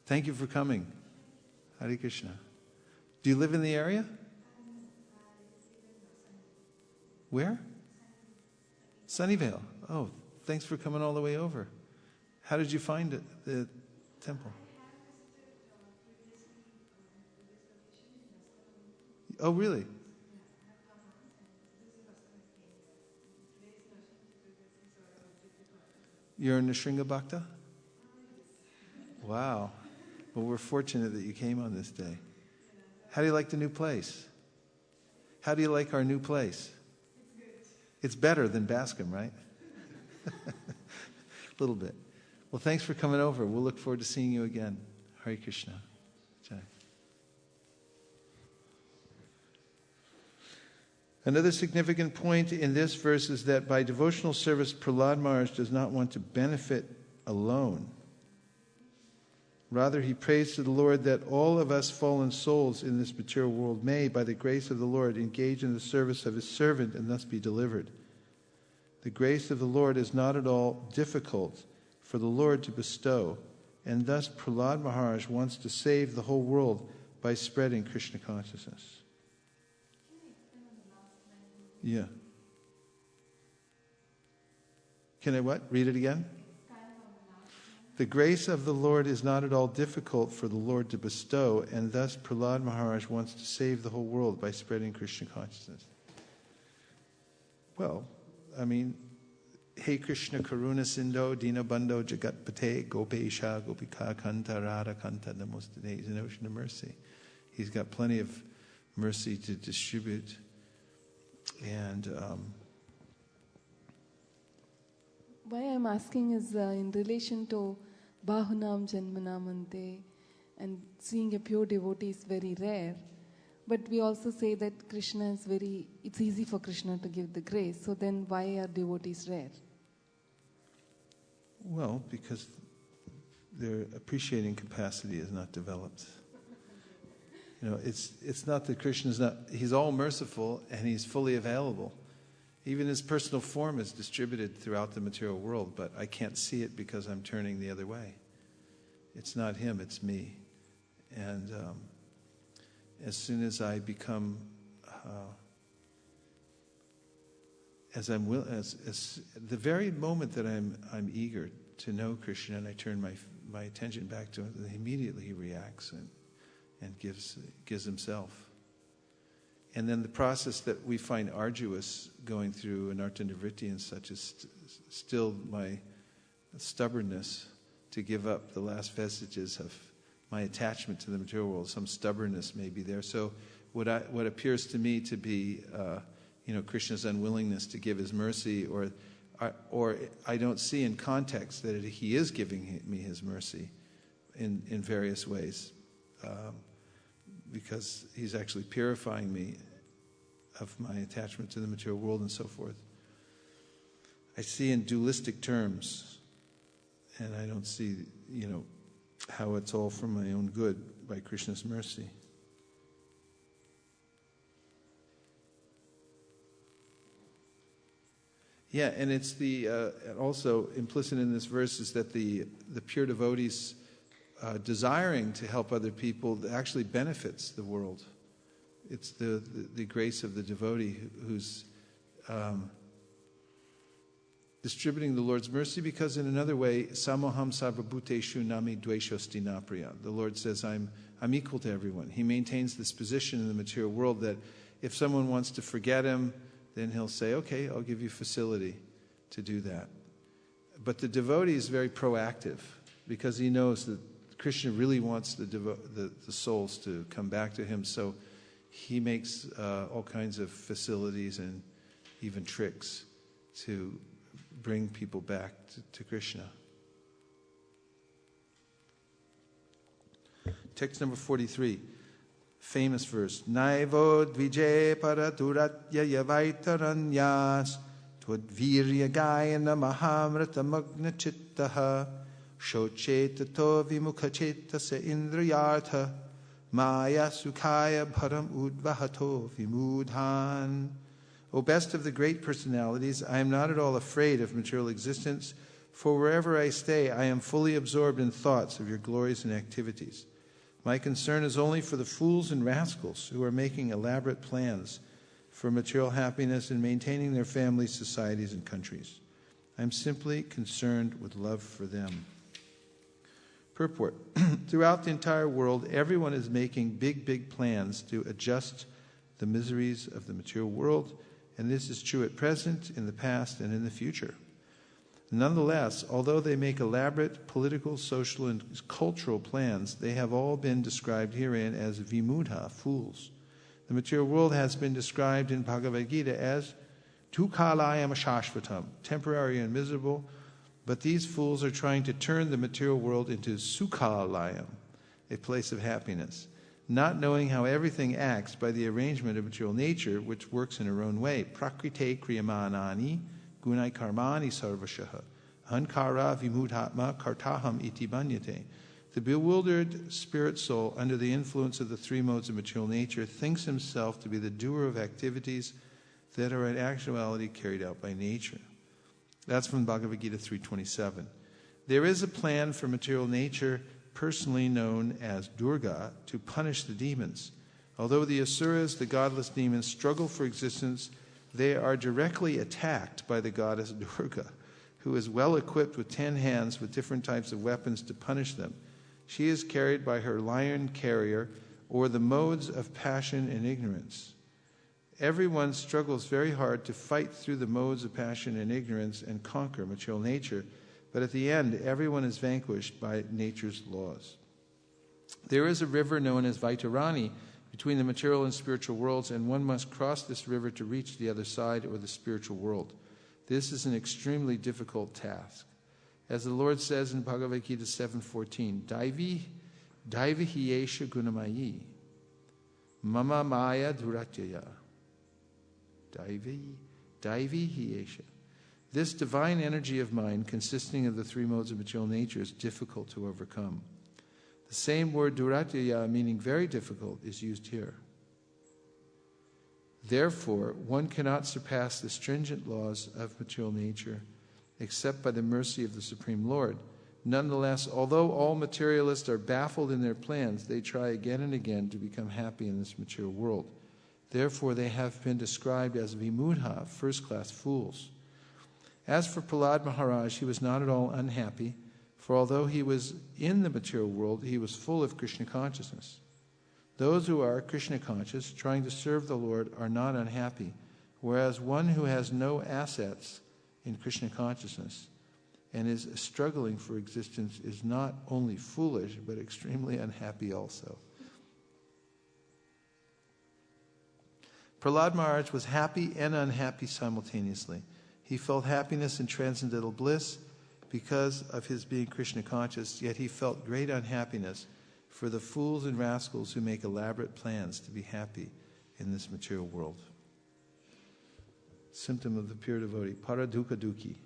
Thank you for coming. Hare Krishna. Do you live in the area? Where? Sunnyvale. Oh, thanks for coming all the way over. How did you find it, the temple? Oh, really? You're a Nrsimhan Bhakta? Wow. Well, we're fortunate that you came on this day. How do you like the new place? How do you like our new place? It's better than Bascom, right? A little bit. Well, thanks for coming over. We'll look forward to seeing you again. Hare Krishna. Jai. Another significant point in this verse is that by devotional service, Prahlad Maharaj does not want to benefit alone. Rather, he prays to the Lord that all of us fallen souls in this material world may, by the grace of the Lord, engage in the service of his servant and thus be delivered. The grace of the Lord is not at all difficult for the Lord to bestow, and thus Prahlad Maharaj wants to save the whole world by spreading Krishna consciousness. Yeah. Can I what? Read it again? The grace of the Lord is not at all difficult for the Lord to bestow, and thus Prahlad Maharaj wants to save the whole world by spreading Krishna consciousness. Well, I mean, Hey Krishna Karuna Sindho Dinabandho Jagatpate Gopesha Gopika Kanta Radha Kanta Namostade. He's an ocean of mercy. He's got plenty of mercy to distribute. And why I'm asking is in relation to Bahunam Janmanamante, and seeing a pure devotee is very rare. But we also say that Krishna is it's easy for Krishna to give the grace. So then why are devotees rare? Well, because their appreciating capacity is not developed. You know, it's not that Krishna's not, he's all merciful and he's fully available. Even his personal form is distributed throughout the material world, but I can't see it because I'm turning the other way. It's not him, it's me. And as soon as I become, the very moment that I'm eager to know Krishna and I turn my attention back to him, immediately he reacts and gives himself. And then the process that we find arduous going through Anartha Nivritti and such is still my stubbornness to give up the last vestiges of my attachment to the material world. Some stubbornness may be there. So what appears to me to be Krishna's unwillingness to give his mercy, or I don't see in context that he is giving me his mercy in various ways. Because he's actually purifying me of my attachment to the material world and so forth. I see in dualistic terms, and I don't see, how it's all for my own good by Krishna's mercy. Yeah, and it's also implicit in this verse is that the pure devotees desiring to help other people actually benefits the world. It's the grace of the devotee who's distributing the Lord's mercy, because in another way, samoham sarvabhuteshu nami dveshosti napriya. The Lord says, I'm equal to everyone. He maintains this position in the material world that if someone wants to forget him, then he'll say, okay, I'll give you facility to do that. But the devotee is very proactive because he knows that Krishna really wants the souls to come back to him, so he makes all kinds of facilities and even tricks to bring people back to Krishna. Text number 43, famous verse. Naivo dvije paraturatya yavaitaranyas tvadvirya gayana mahamrata magna chittaha Shochetato vimukacheta se indrayartha maya sukhaya bharam udvahato vimudhan. O best of the great personalities, I am not at all afraid of material existence, For wherever I stay, I am fully absorbed in thoughts of your glories and activities. My concern is only for the fools and rascals who are making elaborate plans for material happiness and maintaining their families, societies, and countries. I'm simply concerned with love for them. Purport. Throughout the entire world, everyone is making big plans to adjust the miseries of the material world, and this is true at present, in the past, and in the future. Nonetheless, although they make elaborate political, social, and cultural plans, they have all been described herein as vimudha, fools. The material world has been described in Bhagavad Gita as tukhalayam shashvatam, temporary and miserable, but these fools are trying to turn the material world into sukhalayam, a place of happiness, not knowing how everything acts by the arrangement of material nature, which works in her own way. Prakrite kriyamanani gunai karmani sarvashaha ahankara vimudhatma kartaham iti banyate. The bewildered spirit soul, under the influence of the three modes of material nature, thinks himself to be the doer of activities that are in actuality carried out by nature. That's from Bhagavad Gita 3.27. There is a plan for material nature, personally known as Durga, to punish the demons. Although the asuras, the godless demons, struggle for existence, they are directly attacked by the goddess Durga, who is well equipped with 10 hands with different types of weapons to punish them. She is carried by her lion carrier, or the modes of passion and ignorance. Everyone struggles very hard to fight through the modes of passion and ignorance and conquer material nature, but at the end, everyone is vanquished by nature's laws. There is a river known as Vaitarani between the material and spiritual worlds, and one must cross this river to reach the other side, or the spiritual world. This is an extremely difficult task. As the Lord says in Bhagavad Gita 7.14, Daivi hiyesha gunamayi, mama maya duratyaya. Daivi hiyesha. This divine energy of mind, consisting of the three modes of material nature, is difficult to overcome. The same word duratyaya, meaning very difficult, is used here. Therefore, one cannot surpass the stringent laws of material nature except by the mercy of the Supreme Lord. Nonetheless, although all materialists are baffled in their plans, they try again and again to become happy in this material world. Therefore, they have been described as vimudha, first-class fools. As for Prahlad Maharaj, he was not at all unhappy, for although he was in the material world, he was full of Krishna consciousness. Those who are Krishna conscious, trying to serve the Lord, are not unhappy, whereas one who has no assets in Krishna consciousness and is struggling for existence is not only foolish, but extremely unhappy also. Prahlad Maharaj was happy and unhappy simultaneously. He felt happiness and transcendental bliss because of his being Krishna conscious, yet he felt great unhappiness for the fools and rascals who make elaborate plans to be happy in this material world. Symptom of the pure devotee, paradukha dukhi.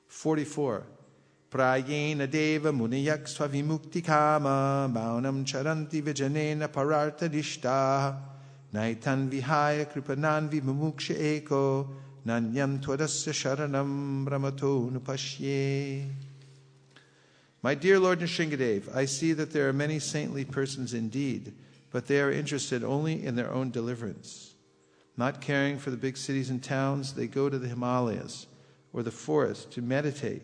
44. Prayena deva muniyak svavimukti kama maunam charanti vijanena parartha dishta naitan vihaya kripanan vimumuksha eko nanyam twadasya sharanam brahmato nupashye. My dear Lord Nrsimhadev, I see that there are many saintly persons indeed, but they are interested only in their own deliverance. Not caring for the big cities and towns, they go to the Himalayas or the forest to meditate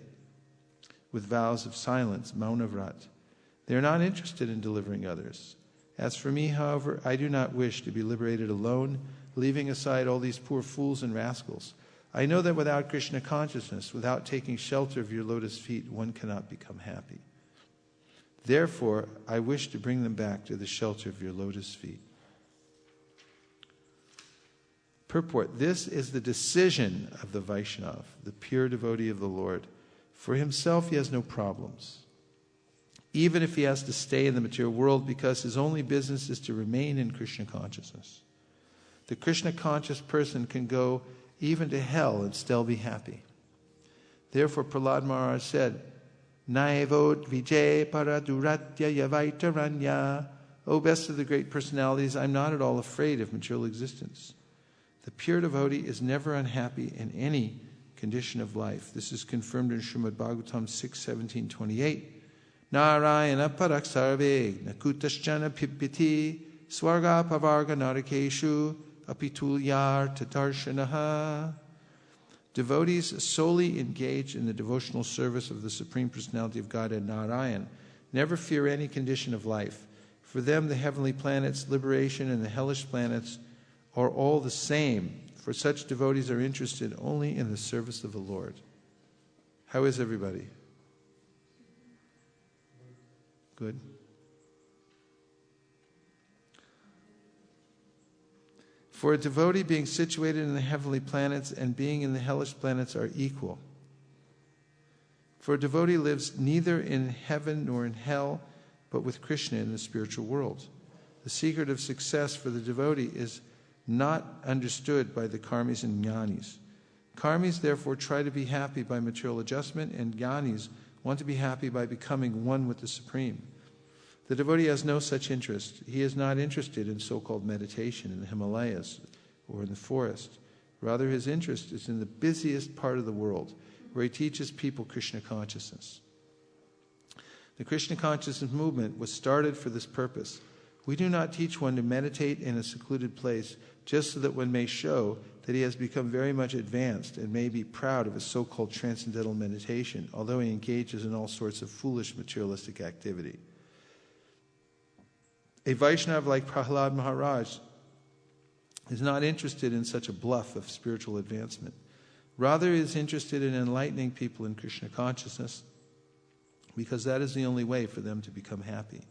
with vows of silence, maunavrat. They are not interested in delivering others. As for me, however, I do not wish to be liberated alone, leaving aside all these poor fools and rascals. I know that without Krishna consciousness, without taking shelter of your lotus feet, one cannot become happy. Therefore, I wish to bring them back to the shelter of your lotus feet. Purport: this is the decision of the Vaishnava, the pure devotee of the Lord. For himself, he has no problems, even if he has to stay in the material world, because his only business is to remain in Krishna consciousness. The Krishna conscious person can go even to hell and still be happy. Therefore, Prahlad Maharaj said, Naivod vijay paraduratya yavaitaranya. O best of the great personalities, I'm not at all afraid of material existence. The pure devotee is never unhappy in any condition of life. This is confirmed in Srimad Bhagavatam 6:17-28. Narayana parak sarve nakutaschana pipiti swarga pavarga narakeshu apitulyar tatarshanaha. Devotees solely engaged in the devotional service of the Supreme Personality of Godhead Narayan never fear any condition of life. For them, the heavenly planets, liberation, and the hellish planets are all the same. For such devotees are interested only in the service of the Lord. How is everybody? Good. For a devotee, being situated in the heavenly planets and being in the hellish planets are equal. For a devotee lives neither in heaven nor in hell, but with Krishna in the spiritual world. The secret of success for the devotee is not understood by the karmis and jnanis. Karmis therefore try to be happy by material adjustment, and jnanis want to be happy by becoming one with the Supreme. The devotee has no such interest. He is not interested in so-called meditation in the Himalayas or in the forest. Rather, his interest is in the busiest part of the world, where he teaches people Krishna consciousness. The Krishna consciousness movement was started for this purpose. We do not teach one to meditate in a secluded place just so that one may show that he has become very much advanced and may be proud of his so-called transcendental meditation, although he engages in all sorts of foolish materialistic activity. A Vaishnava like Prahlad Maharaj is not interested in such a bluff of spiritual advancement. Rather, he is interested in enlightening people in Krishna consciousness, because that is the only way for them to become happy.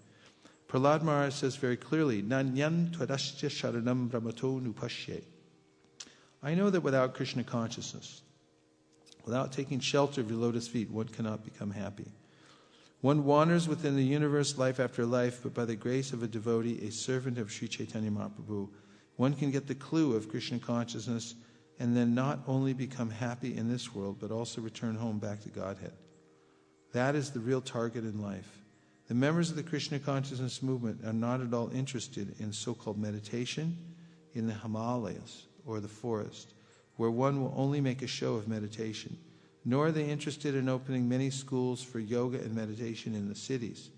Prahlad Maharaj says very clearly, Nanyan twadasya sharanam brahmato nupashye. I know that without Krishna consciousness, without taking shelter of your lotus feet, one cannot become happy. One wanders within the universe life after life, but by the grace of a devotee, a servant of Sri Chaitanya Mahaprabhu, one can get the clue of Krishna consciousness and then not only become happy in this world, but also return home back to Godhead. That is the real target in life. The members of the Krishna consciousness movement are not at all interested in so-called meditation in the Himalayas or the forest, where one will only make a show of meditation. Nor are they interested in opening many schools for yoga and meditation in the cities.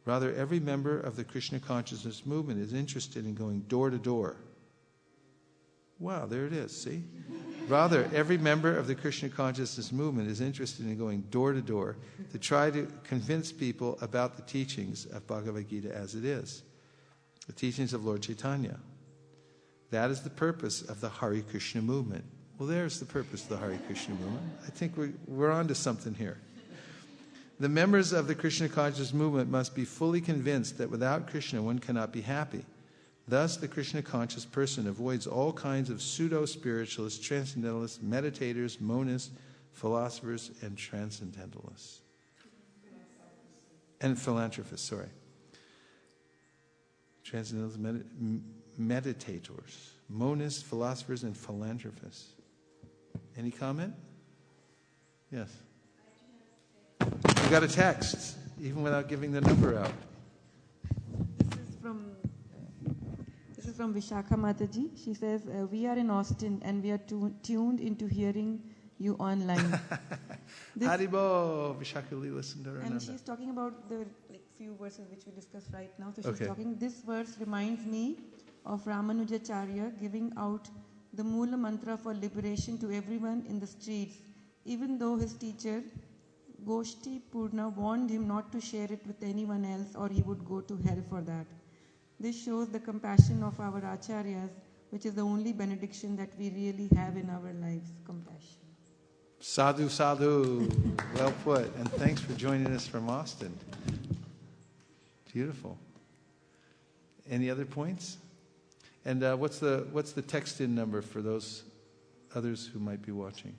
Rather, every member of the Krishna consciousness movement is interested in going door to door. Wow, there it is, see? Rather, every member of the Krishna consciousness movement is interested in going door to door to try to convince people about the teachings of Bhagavad Gita as it is, the teachings of Lord Chaitanya. That is the purpose of the Hare Krishna movement. Well, there's the purpose of the Hare Krishna movement. I think we're on to something here. The members of the Krishna consciousness movement must be fully convinced that without Krishna one cannot be happy. Thus, the Krishna conscious person avoids all kinds of pseudo-spiritualists, transcendentalists, meditators, monists, philosophers, and transcendentalists. And philanthropists, sorry. Transcendentalists, meditators, monists, philosophers, and philanthropists. Any comment? Yes. You got a text, even without giving the number out. This is from Vishakha Mataji. She says, we are in Austin and we are tuned into hearing you online. Haribo, Vishakha Li, listen to her. And she's talking about the few verses which we discussed right now. So she's Okay. talking, this verse reminds me of Ramanujacharya giving out the Mula Mantra for liberation to everyone in the streets, even though his teacher, Goshti Purna, warned him not to share it with anyone else or he would go to hell for that. This shows the compassion of our Acharyas, which is the only benediction that we really have in our lives, compassion. Sadhu, sadhu. Well put. And thanks for joining us from Austin. Beautiful. Any other points? And what's the text-in number for those others who might be watching?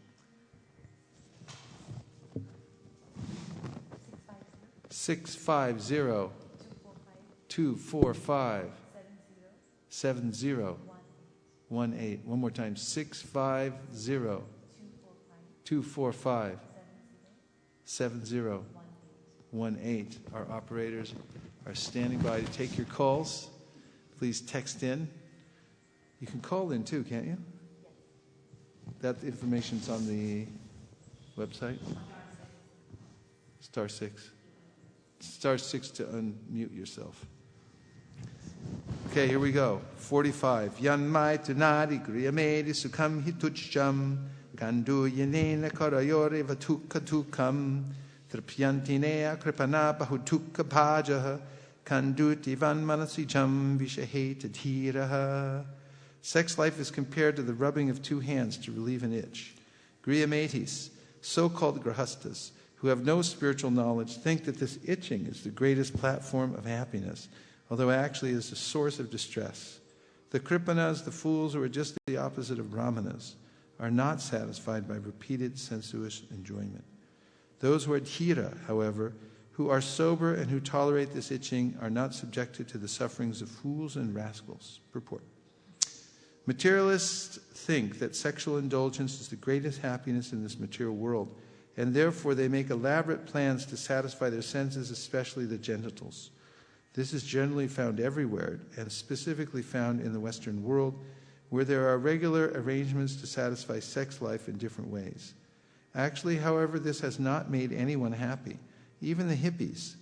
650 245 7018. One more time. 650 245 7018. Our operators are standing by to take your calls. Please text in. You can call in too, can't you? That information's on the website? Star 6. Star 6 to unmute yourself. Okay, here we go. 45. Yanmai tunari griyamedi sukham hitucham kandu yanena karayore vatukatukam tripyantinea kripana bahutuka pajaha kanduti van manasijam vishaheta dhiraha. Sex life is compared to the rubbing of two hands to relieve an itch. Griyametis, so-called grahastas, who have no spiritual knowledge, think that this itching is the greatest platform of happiness, although actually it is a source of distress. The kripanas, the fools who are just the opposite of brahmanas, are not satisfied by repeated sensuous enjoyment. Those who are dhira, however, who are sober and who tolerate this itching, are not subjected to the sufferings of fools and rascals. Purport. Materialists think that sexual indulgence is the greatest happiness in this material world, and therefore they make elaborate plans to satisfy their senses, especially the genitals. This is generally found everywhere, and specifically found in the Western world, where there are regular arrangements to satisfy sex life in different ways. Actually, however, this has not made anyone happy. Even the hippies,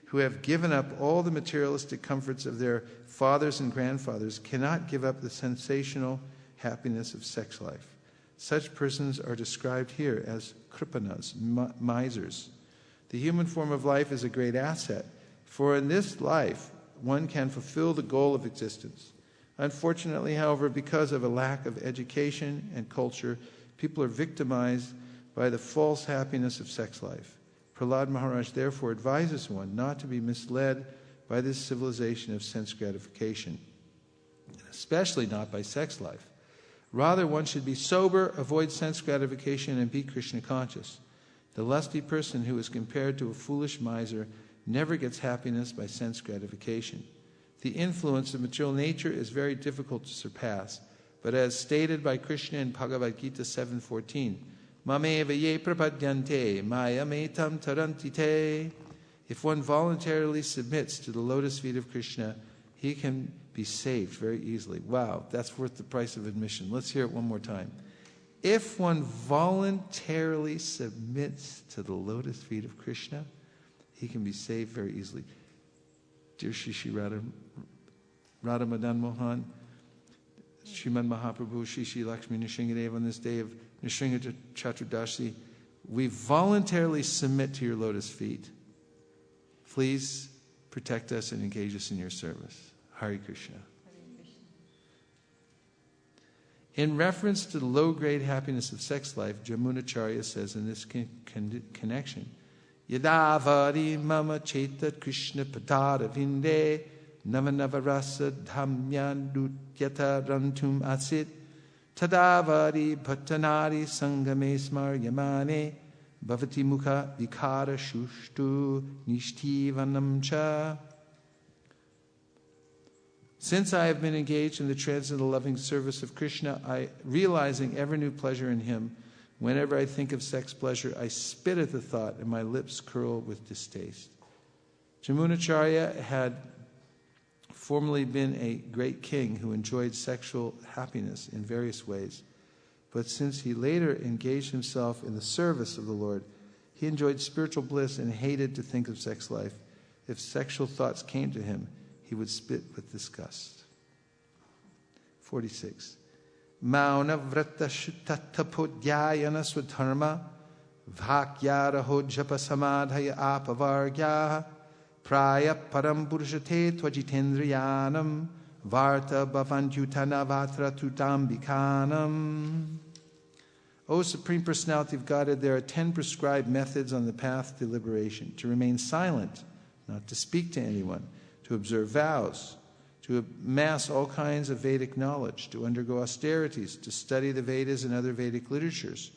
who have given up all the materialistic comforts of their fathers and grandfathers, cannot give up the sensational happiness of sex life. Such persons are described here as kripanas, misers. The human form of life is a great asset, for in this life one can fulfill the goal of existence. Unfortunately, however, because of a lack of education and culture, people are victimized by the false happiness of sex life. Prahlad Maharaj therefore advises one not to be misled by this civilization of sense gratification, especially not by sex life. Rather, one should be sober, avoid sense gratification, and be Krishna conscious. The lusty person who is compared to a foolish miser never gets happiness by sense gratification. The influence of material nature is very difficult to surpass, but as stated by Krishna in Bhagavad Gita 7:14, Mameva ye prapadyante maya metam taranti te. If one voluntarily submits to the lotus feet of Krishna, he can be saved very easily. Wow, that's worth the price of admission. Let's hear it one more time. If one voluntarily submits to the lotus feet of Krishna, he can be saved very easily. Dear Shri Radha Madan Mohan, Srimad Mahaprabhu, Shri Lakshmi Nrsimhan, on this day of Nrsimhan Caturdasi, we voluntarily submit to your lotus feet. Please protect us and engage us in your service. Hare Krishna. In reference to the low-grade happiness of sex life, Jamunacharya says in this connection, Yadavari mama chetat Krishna padara vinde navanava rasa dhamyan dutyata rantum asit tadavari bhattanari sangame smar yamane bhavati mukha vikara shushtu nishtivanam cha. Since I have been engaged in the transcendental loving service of Krishna, realizing ever new pleasure in him, whenever I think of sex pleasure, I spit at the thought and my lips curl with distaste. Jamunacharya had formerly been a great king who enjoyed sexual happiness in various ways. But since he later engaged himself in the service of the Lord, he enjoyed spiritual bliss and hated to think of sex life. If sexual thoughts came to him, he would spit with disgust. 46. Mauna vrata shutatapodhyayana swadharma bhakyaraho japa samadhaya apavargyaha praya param purushate tvajitendriyanam varta bhavantyutana vatra tutambikanam. O Supreme Personality of Godhead, there are 10 prescribed methods on the path to liberation: to remain silent, not to speak to anyone, to observe vows, to amass all kinds of Vedic knowledge, to undergo austerities, to study the Vedas and other Vedic literatures,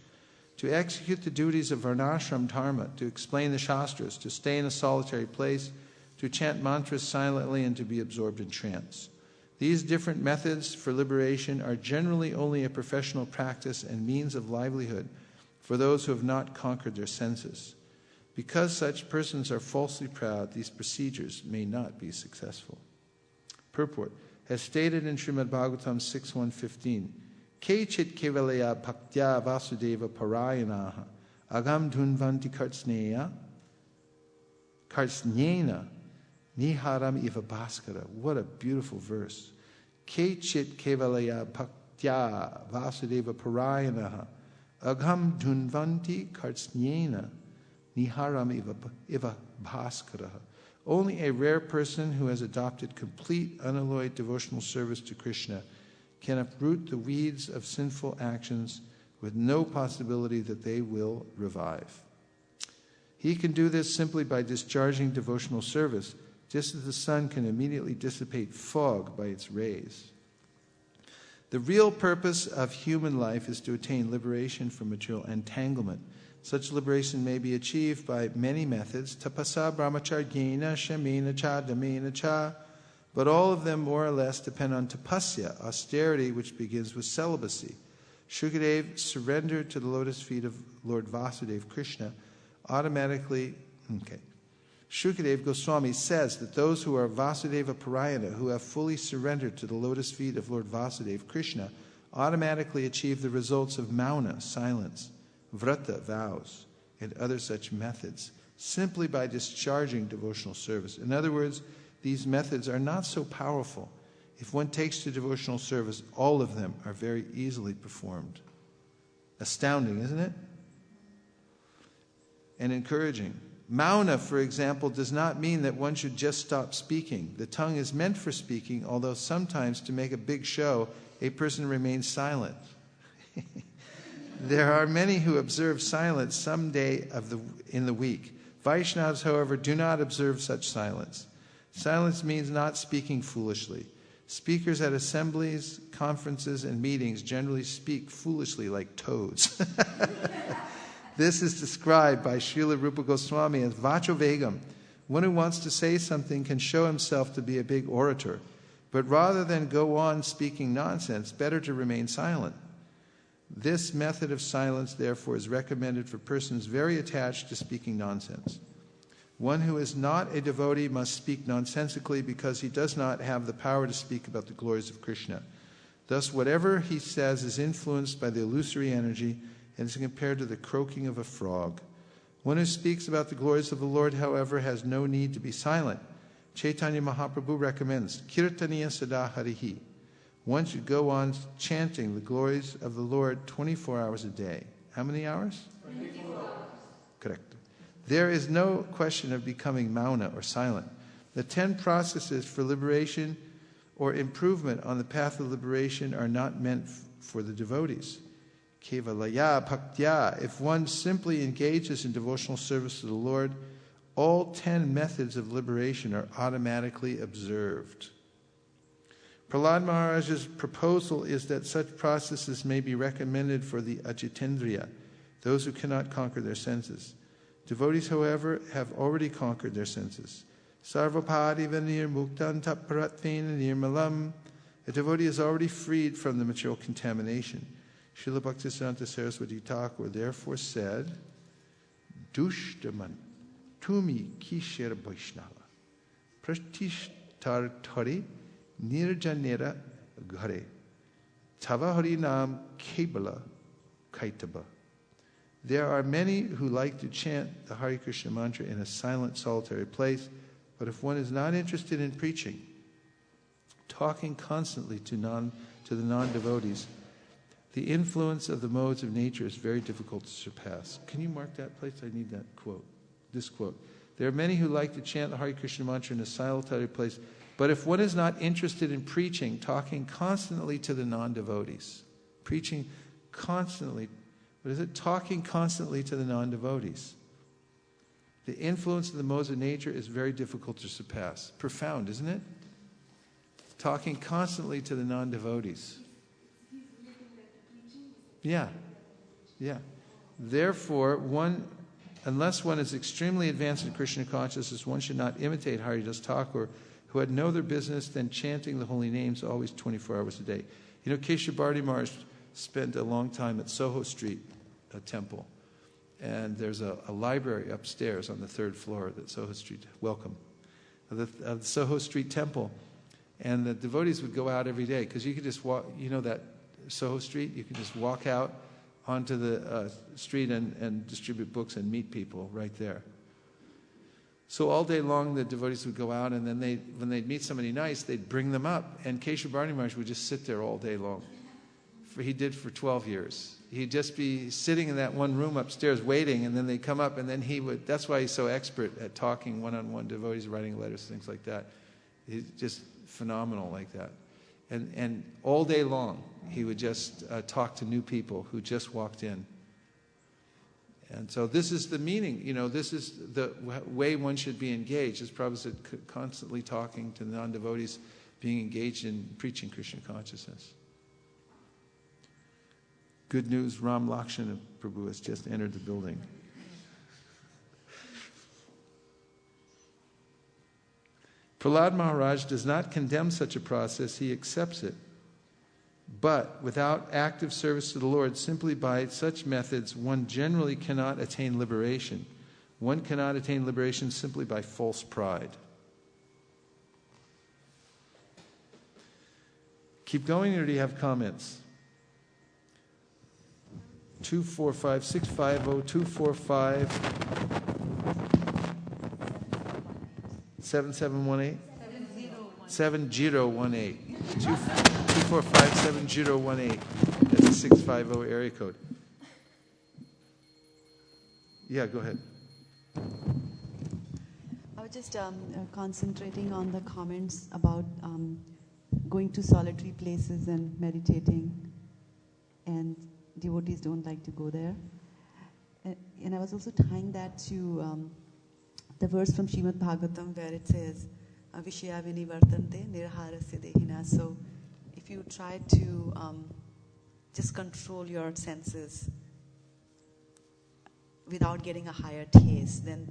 to execute the duties of varnashram dharma, to explain the Shastras, to stay in a solitary place, to chant mantras silently, and to be absorbed in trance. These different methods for liberation are generally only a professional practice and means of livelihood for those who have not conquered their senses. Because such persons are falsely proud, these procedures may not be successful. Purport. As stated in Srimad Bhagavatam 6.1.15, Kechit kevalaya bhaktya vasudeva parayanaha agam dhunvanti kartsnena niharam iva bhaskara. What a beautiful verse. Kechit kevalaya bhaktya vasudeva parayanaha agam dhunvanti kartsnena niharam iva bhaskara. Only a rare person who has adopted complete, unalloyed devotional service to Krishna can uproot the weeds of sinful actions with no possibility that they will revive. He can do this simply by discharging devotional service, just as the sun can immediately dissipate fog by its rays. The real purpose of human life is to attain liberation from material entanglement. Such liberation may be achieved by many methods, tapasa, brahmacharyena, shamena cha, damena cha, but all of them more or less depend on tapasya, austerity, which begins with celibacy. Shukadeva surrendered to the lotus feet of Lord Vasudeva Krishna automatically. Shukadeva Goswami says that those who are Vasudeva Parayana, who have fully surrendered to the lotus feet of Lord Vasudeva Krishna, automatically achieve the results of mauna, silence, vrata, vows, and other such methods, simply by discharging devotional service. In other words, these methods are not so powerful. If one takes to devotional service, all of them are very easily performed. Astounding, isn't it? And encouraging. Mauna, for example, does not mean that one should just stop speaking. The tongue is meant for speaking, although sometimes to make a big show, a person remains silent. There are many who observe silence some day in the week. Vaishnavas, however, do not observe such silence. Silence means not speaking foolishly. Speakers at assemblies, conferences, and meetings generally speak foolishly like toads. This is described by Srila Rupa Goswami as vachovegam. One who wants to say something can show himself to be a big orator, but rather than go on speaking nonsense, better to remain silent. This method of silence, therefore, is recommended for persons very attached to speaking nonsense. One who is not a devotee must speak nonsensically because he does not have the power to speak about the glories of Krishna. Thus, whatever he says is influenced by the illusory energy and is compared to the croaking of a frog. One who speaks about the glories of the Lord, however, has no need to be silent. Chaitanya Mahaprabhu recommends, Kirtaniya Sada Harihi. One should go on chanting the glories of the Lord 24 hours a day. How many hours? 24 hours. Correct. There is no question of becoming mauna or silent. The 10 processes for liberation or improvement on the path of liberation are not meant for the devotees. Kevalaya bhaktya. If one simply engages in devotional service to the Lord, all 10 methods of liberation are automatically observed. Prahlad Maharaj's proposal is that such processes may be recommended for the ajitendriya, those who cannot conquer their senses. Devotees, however, have already conquered their senses. Sarvapadiva nirmuktan tapparatvena nirmalam. A devotee is already freed from the material contamination. Srila Bhaktisiddhanta Saraswati Thakur therefore said, Dushtaman tumi kishera vaishnava pratishtar thari nirjanera ghare tava harinam kebala kaitaba. There are many who like to chant the Hare Krishna mantra in a silent, solitary place, but if one is not interested in preaching, talking constantly to the non-devotees, the influence of the modes of nature is very difficult to surpass. Can you mark that place? I need that quote. This quote. There are many who like to chant the Hare Krishna mantra in a solitary place, but if one is not interested in preaching, talking constantly to the non-devotees, preaching constantly, what is it? Talking constantly to the non-devotees. The influence of the modes of nature is very difficult to surpass. Profound, isn't it? Talking constantly to the non-devotees. Yeah. Therefore, unless one is extremely advanced in Krishna consciousness, one should not imitate Haridas Thakur, who had no other business than chanting the holy names always 24 hours a day. You know, Keshav Bharati Maharaj spent a long time at Soho Street Temple. And there's a library upstairs on the 3rd floor at Soho Street. Welcome. Of the Soho Street Temple. And the devotees would go out every day because you could just walk, you know that Soho Street. You can just walk out onto the street and distribute books and meet people right there. So all day long the devotees would go out, and then when they'd meet somebody nice, they'd bring them up, and Keshav Bharani Maharaj would just sit there all day long. He did for 12 years. He'd just be sitting in that one room upstairs waiting, and then they'd come up, and then he would, that's why he's so expert at talking one-on-one devotees, writing letters, things like that. He's just phenomenal like that. And all day long, he would just talk to new people who just walked in. And so this is the meaning, this is the way one should be engaged. As Prabhu said, constantly talking to non-devotees, being engaged in preaching Krishna consciousness. Good news, Ram Lakshmana Prabhu has just entered the building. Prahlad Maharaj does not condemn such a process, he accepts it. But without active service to the Lord, simply by such methods, one generally cannot attain liberation. One cannot attain liberation simply by false pride. Keep going, or do you have comments? 245 650 245 7718 7018 245 7018. That's a 650 area code. Yeah, go ahead. I was just concentrating on the comments about going to solitary places and meditating, and devotees don't like to go there. And I was also tying that to the verse from Srimad Bhagavatam where it says, Vishya vinivartante nirharasya dehina. So if you try to just control your senses without getting a higher taste, then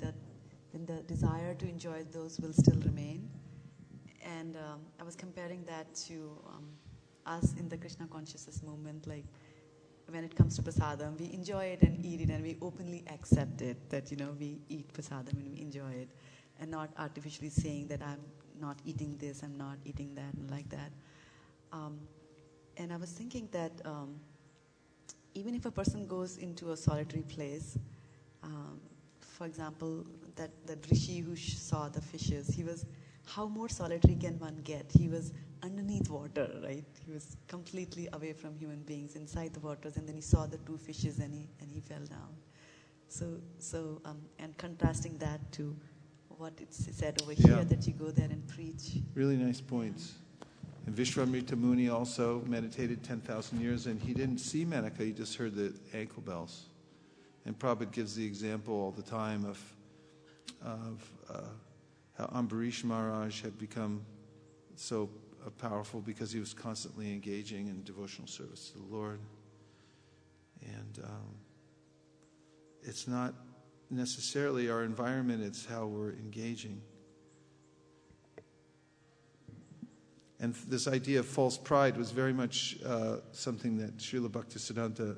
the desire to enjoy those will still remain. And I was comparing that to us in the Krishna consciousness movement, like when it comes to prasadam, we enjoy it and eat it, and we openly accept it, that, we eat prasadam and we enjoy it, and not artificially saying that I'm not eating this, I'm not eating that, and like that. And I was thinking that even if a person goes into a solitary place, for example, that rishi who saw the fishes, how more solitary can one get? He was underneath water, right? He was completely away from human beings, inside the waters, and then he saw the two fishes and he fell down. So and contrasting that to what it's said over here, that you go there and preach. Really nice points. And Vishwamrita Muni also meditated 10,000 years, and he didn't see Menaka, he just heard the ankle bells. And Prabhupada gives the example all the time of how Ambarish Maharaj had become so powerful because he was constantly engaging in devotional service to the Lord. And it's not necessarily our environment, it's how we're engaging. And this idea of false pride was very much something that Srila Bhaktisiddhanta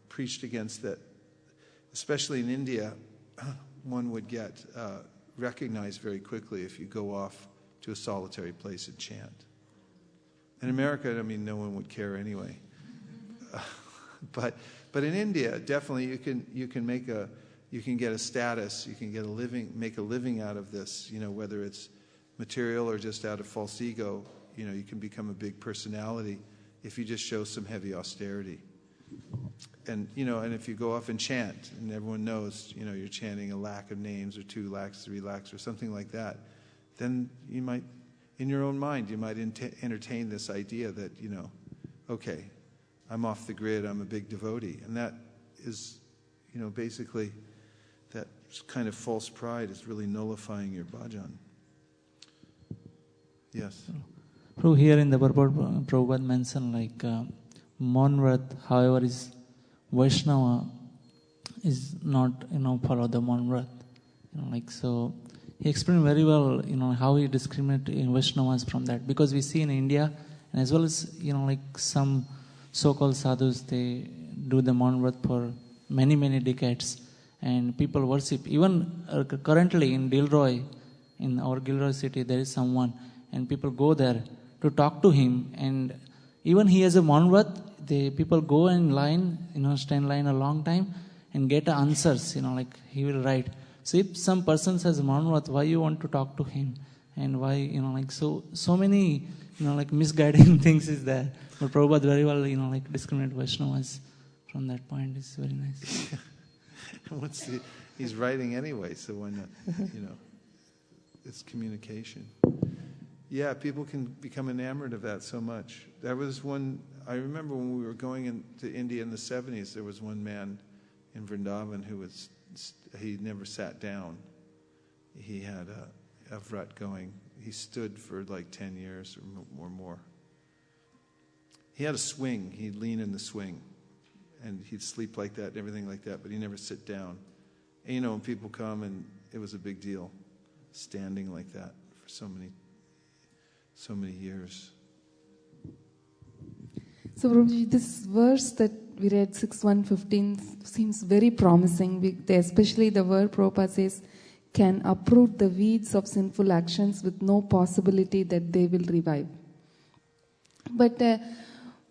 preached against, that especially in India, one would get recognized very quickly if you go off to a solitary place and chant. In America, no one would care anyway. But in India, definitely you can get a status, you can get make a living out of this. Whether it's material or just out of false ego, you can become a big personality if you just show some heavy austerity. And and if you go off and chant, and everyone knows, you're chanting 1 lakh of names, or 2 lakhs, 3 lakhs, or something like that, then you might, in your own mind, you might entertain this idea that, okay, I'm off the grid, I'm a big devotee. And that is, basically, that kind of false pride is really nullifying your bhajan. Yes? Prabhu, here in the purport, Prabhupada mentioned Monvrat, however, is Vaishnava is not, follow the Monvrat. So he explained very well, how he discriminates Vaishnavas from that. Because we see in India, and as well as, some so-called sadhus, they do the Monvrat for many, many decades. And people worship. Even currently in Gilroy, in our Gilroy city, there is someone, and people go there to talk to him, and even he has a Monvrat, the people go in line, stay in line a long time and get answers, like he will write. So if some person says Monvrat, why you want to talk to him? And why, so many, like misguiding things is there. But Prabhupada very well, discriminate Vaishnavas from that point. It's very nice. He's writing anyway, so why not, it's communication. Yeah, people can become enamored of that so much. That was one, I remember when we were going into India in the 70s, there was one man in Vrindavan he never sat down. He had a vrat going. He stood for like 10 years or more. He had a swing. He'd lean in the swing. And he'd sleep like that and everything like that, but he never sit down. And when people come, and it was a big deal, standing like that for so many years. So Prabhuji, this verse that we read, 6.1.15, seems very promising, especially the word Prabhupada says, can uproot the weeds of sinful actions with no possibility that they will revive. But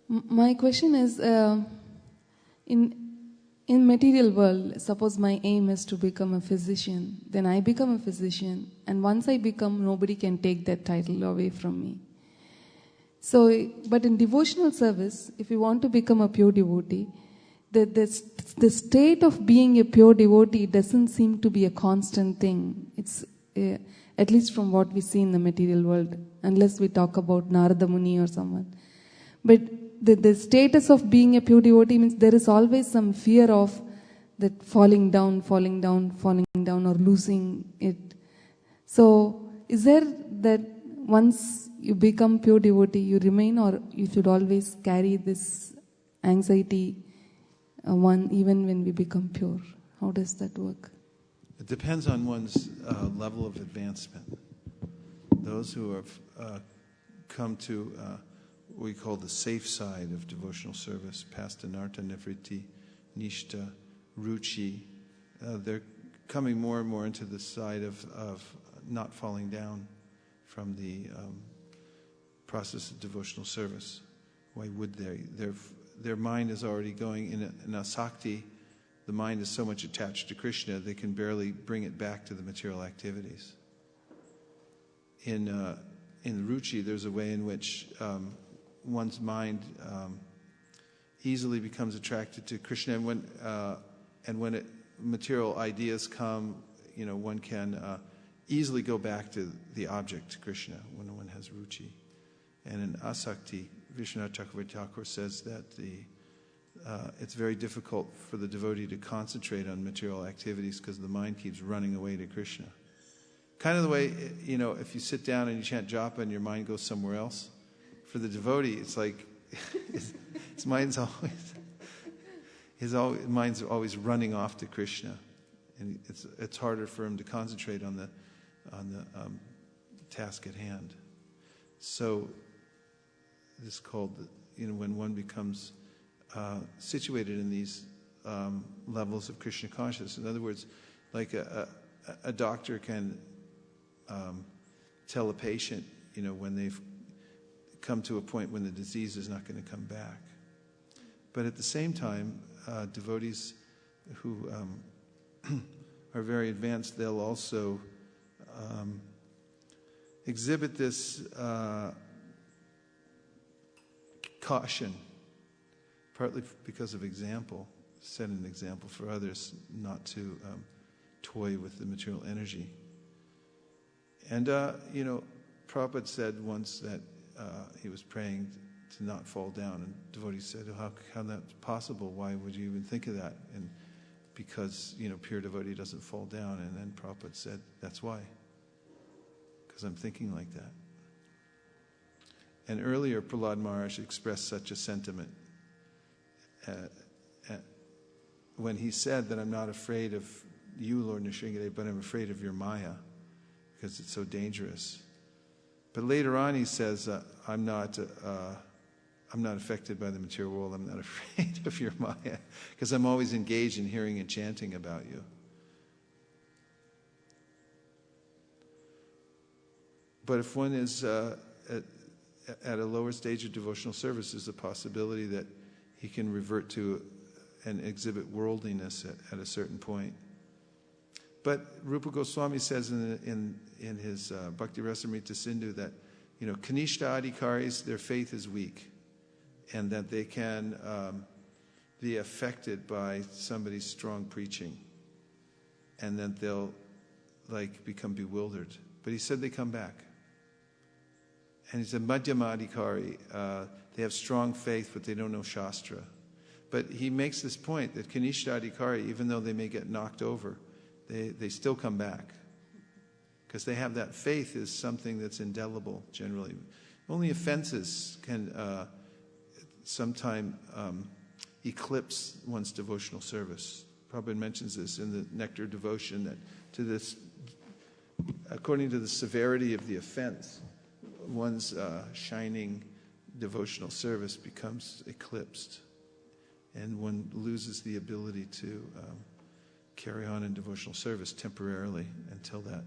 my question is, in material world, suppose my aim is to become a physician, then I become a physician, and once I become, nobody can take that title away from me. So, but in devotional service, if you want to become a pure devotee, the state of being a pure devotee doesn't seem to be a constant thing. It's at least from what we see in the material world, unless we talk about Narada Muni or someone. But the status of being a pure devotee means there is always some fear of that falling down, or losing it. So, is there that once you become pure devotee, you remain, or you should always carry this anxiety even when we become pure? How does that work? It depends on one's level of advancement. Those who have come to what we call the safe side of devotional service, past anartha, nivritti, nishta, ruchi, they're coming more and more into the side of not falling down from the process of devotional service. Why would they? Their mind is already going in asakti. The mind is so much attached to Krishna, they can barely bring it back to the material activities. In ruchi, there's a way in which one's mind easily becomes attracted to Krishna, and when material ideas come, one can easily go back to the object, Krishna, when one has ruchi. And in asakti, Vishwanath Chakravarti Thakur says that it's very difficult for the devotee to concentrate on material activities because the mind keeps running away to Krishna. Kind of the way, if you sit down and you chant japa and your mind goes somewhere else. For the devotee, it's like his mind's always running off to Krishna, and it's harder for him to concentrate on the task at hand. So this is called, when one becomes situated in these levels of Krishna consciousness. In other words, like a doctor can tell a patient, when they've come to a point when the disease is not going to come back. But at the same time, devotees who are very advanced, they'll also exhibit this caution, partly because of example, set an example for others not to toy with the material energy. And, Prabhupada said once that he was praying to not fall down, and devotees said, how that's possible? Why would you even think of that? And because, pure devotee doesn't fall down. And then Prabhupada said, that's why. Because I'm thinking like that. And earlier, Prahlad Maharaj expressed such a sentiment when he said that I'm not afraid of you, Lord Nrsimhan, but I'm afraid of your Maya, because it's so dangerous. But later on he says, I'm not affected by the material world. I'm not afraid of your Maya, because I'm always engaged in hearing and chanting about you. But if one is at a lower stage of devotional service, there's a possibility that he can revert to and exhibit worldliness at a certain point. But Rupa Goswami says in his Bhakti Rasamrita Sindhu that, Kanishta Adhikaris, their faith is weak, and that they can be affected by somebody's strong preaching, and then they'll become bewildered. But he said they come back. And he said Madhyama Adhikari, they have strong faith, but they don't know Shastra. But he makes this point that Kanishta Adhikari, even though they may get knocked over, they still come back. Because they have that faith is something that's indelible, generally. Only offenses can sometime eclipse one's devotional service. Prabhupada mentions this in the Nectar Devotion, that according to the severity of the offense, one's shining devotional service becomes eclipsed, and one loses the ability to carry on in devotional service temporarily until that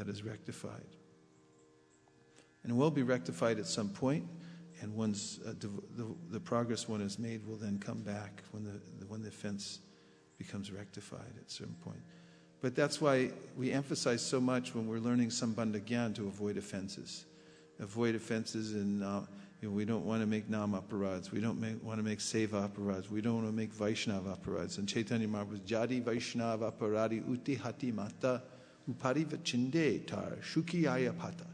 is rectified. And it will be rectified at some point, and one's the progress one has made will then come back when the offense becomes rectified at a certain point. But that's why we emphasize so much when we're learning Sambandha Gyan to avoid offenses. Avoid offenses, and we don't want to make nam aparads. We don't want to make seva aparads. We don't want to make Vaishnava aparads. And Chaitanya Mahaprabhu, Jadi Vaishnava aparadi uti hati mata uparivachinde tar shuki ayapata.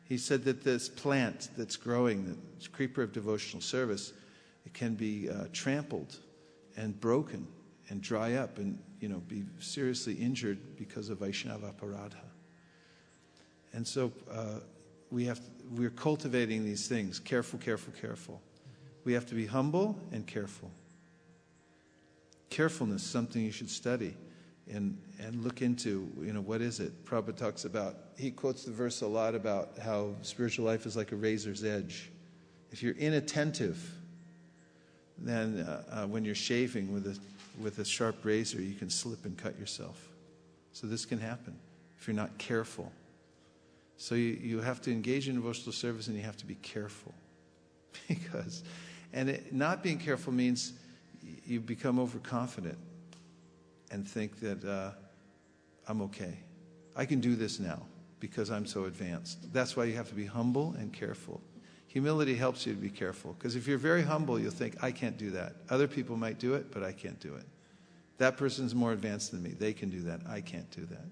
He said that this plant that's growing, the creeper of devotional service, it can be trampled and broken and dry up and be seriously injured because of Vaishnava aparadha. And so we're cultivating these things. Careful, careful, careful. We have to be humble and careful. Carefulness is something you should study and look into. What is it? Prabhupada talks about, he quotes the verse a lot about how spiritual life is like a razor's edge. If you're inattentive, then when you're shaving with a sharp razor, you can slip and cut yourself. So this can happen if you're not careful. So you have to engage in devotional service, and you have to be careful. Not being careful means you become overconfident and think that I'm okay. I can do this now because I'm so advanced. That's why you have to be humble and careful. Humility helps you to be careful, because if you're very humble, you'll think, I can't do that. Other people might do it, but I can't do it. That person's more advanced than me. They can do that. I can't do that.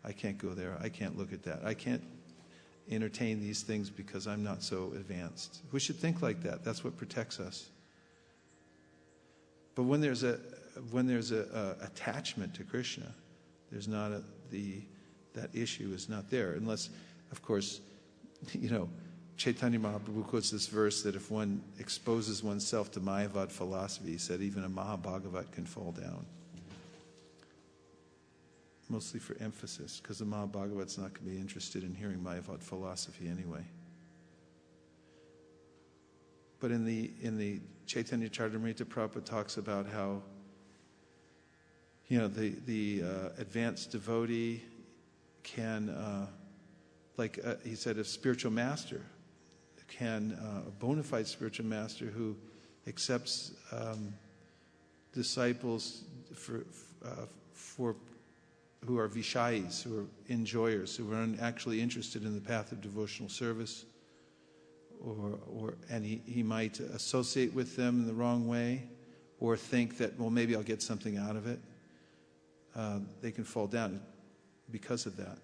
I can't go there. I can't look at that. I can't entertain these things because I'm not so advanced. We should think like that. That's what protects us. But when there's a attachment to Krishna, there's not that issue is not there, unless, of course, Chaitanya Mahaprabhu quotes this verse that if one exposes oneself to Mayavad philosophy, he said even a Mahabhagavat can fall down. Mostly for emphasis, because the Mahabhagavat's not going to be interested in hearing Mayavad philosophy anyway. But in the Chaitanya Charitamrita, Prabhupada talks about how the advanced devotee can, he said, a spiritual master can, a bona fide spiritual master who accepts disciples for who are vishayis, who are enjoyers, who are actually interested in the path of devotional service, and he might associate with them in the wrong way, or think that, well, maybe I'll get something out of it. They can fall down because of that.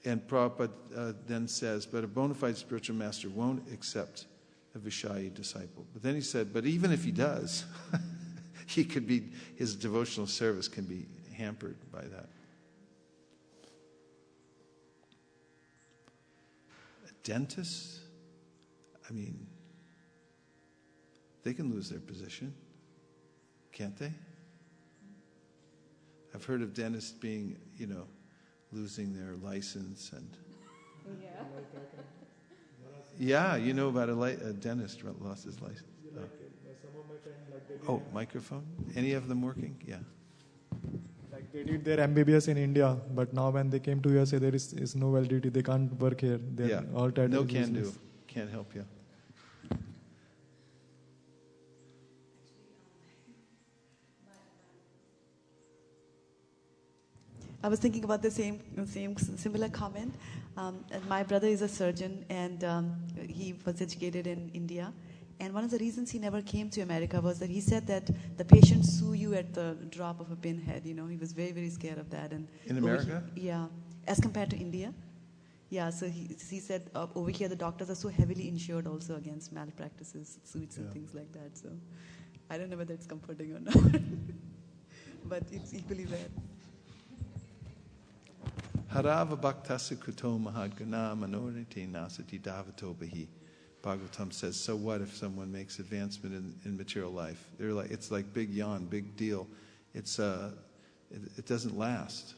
And Prabhupada then says, but a bona fide spiritual master won't accept a Vishayi disciple. But then he said, but even if he does, his devotional service can be hampered by that. A dentist, they can lose their position, can't they? I've heard of dentists being, losing their license and. Yeah, you know about a dentist lost his license. Microphone? Any of them working? Yeah. Like they did their MBBS in India, but now when they came to USA, there is no validity. They can't work here. They're all tied No to can do. business. Can't help you. I was thinking about the same similar comment. And my brother is a surgeon, and he was educated in India. And one of the reasons he never came to America was that he said that the patients sue you at the drop of a pinhead. You know, he was very, very scared of that. And In America? Yeah, as compared to India. Yeah, so he said over here the doctors are so heavily insured also against malpractices, suits and things like that. So I don't know whether it's comforting or not, but it's equally rare. Harava bhaktasa kuto mahadgana manoriti nasati davato bahi. Bhagavatam says, so what if someone makes advancement in material life? They're like, it's like big yawn, big deal. It doesn't last.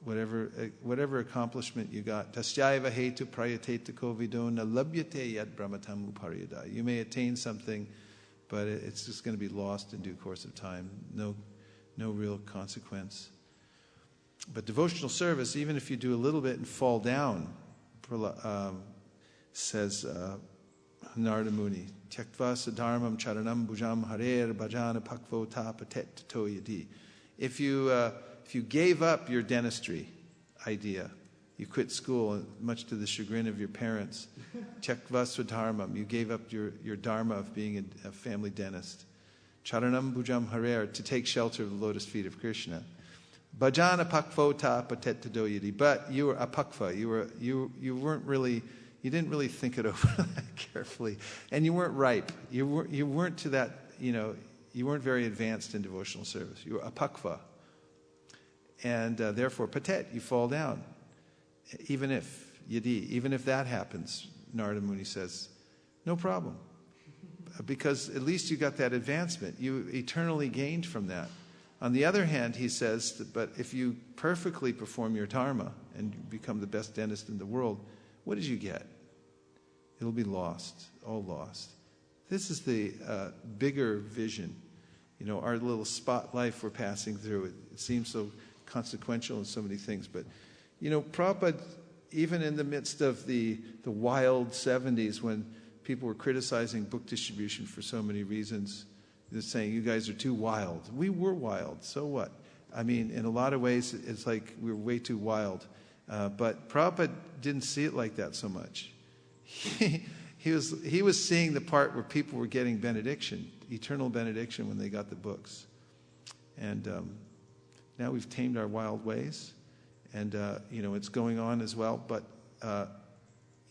Whatever accomplishment you got, tasyaiva hetu prayateta kovidona labhyate yad brahmatam upariyada. You may attain something, but it's just going to be lost in due course of time. No real consequence. But devotional service, even if you do a little bit and fall down, says Narada Muni, Tyaktva sadharmam charanam bhujam harer bhajana pakvo tapatet tato yadi. If you gave up your dentistry idea, you quit school, much to the chagrin of your parents, Tyaktva sadharmam, you gave up your dharma of being a family dentist, charanam bhujam harer, to take shelter of the lotus feet of Krishna. Bhajana pakvota patet tadoyadi. But you were apakva. You weren't really. You didn't really think it over that carefully, and you weren't ripe. You weren't to that. You weren't very advanced in devotional service. You were apakva, and therefore patet. You fall down, even if that happens. Narada Muni says, no problem, because at least you got that advancement. You eternally gained from that. On the other hand, he says, but if you perfectly perform your dharma and become the best dentist in the world, what did you get? It'll be lost, all lost. This is the bigger vision. Our little spot life we're passing through, it seems so consequential in so many things. But, Prabhupada, even in the midst of the wild 70s when people were criticizing book distribution for so many reasons, they're saying, you guys are too wild. We were wild, so what? I mean, in a lot of ways, it's like we were way too wild. But Prabhupada didn't see it like that so much. He was seeing the part where people were getting benediction, eternal benediction when they got the books. And now we've tamed our wild ways, and it's going on as well. But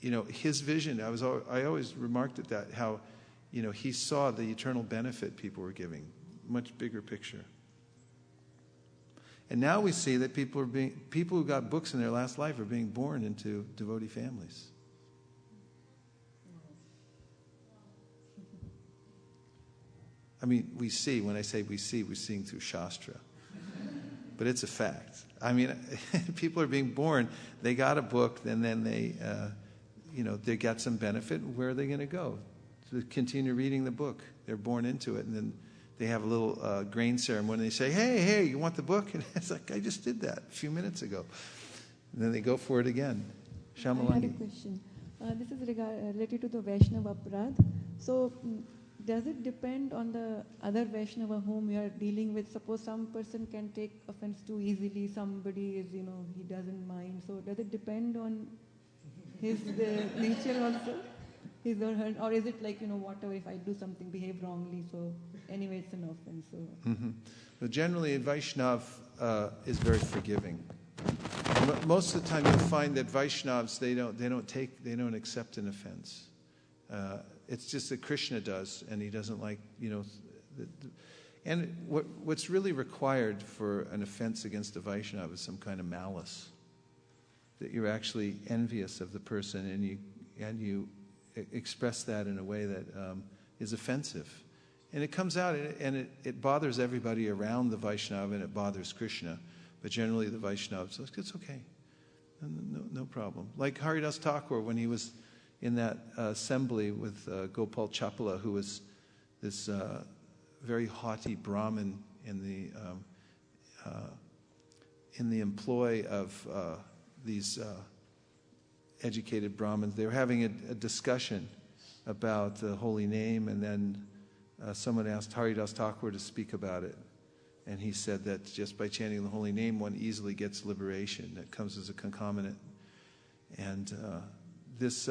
his vision, I always remarked at that, how he saw the eternal benefit people were giving, much bigger picture. And now we see that people who got books in their last life are being born into devotee families. I mean, we see, when I say we see, we're seeing through Shastra. But it's a fact. I mean, people are being born, they got a book, and then they got some benefit. Where are they going to go? To continue reading the book. They're born into it, and then they have a little grain ceremony. They say, hey, you want the book? And it's like, I just did that a few minutes ago. And then they go for it again. Shamalani. I had a question. This is related to the Vaishnava Aparadh. So, does it depend on the other Vaishnava whom you are dealing with? Suppose some person can take offense too easily, somebody is, he doesn't mind. So, does it depend on his nature also? His or her, or is it like, whatever, if I do something, behave wrongly, so anyway it's an offense. So. Mm-hmm. But generally, Vaishnav is very forgiving. Most of the time, you'll find that Vaishnavs they don't accept an offense. It's just that Krishna does, and he doesn't like and what's really required for an offense against a Vaishnava is some kind of malice, that you're actually envious of the person, and you express that in a way that is offensive. And it comes out, and it bothers everybody around the Vaishnava, and it bothers Krishna. But generally the Vaishnava says, it's okay. No problem. Like Haridas Thakur, when he was in that assembly with Gopal Chapala, who was this very haughty Brahmin in the employ of these educated Brahmins. They were having a discussion, about the holy name, and then someone asked Haridas Thakur to speak about it. And he said that just by chanting the holy name, one easily gets liberation. That comes as a concomitant. And this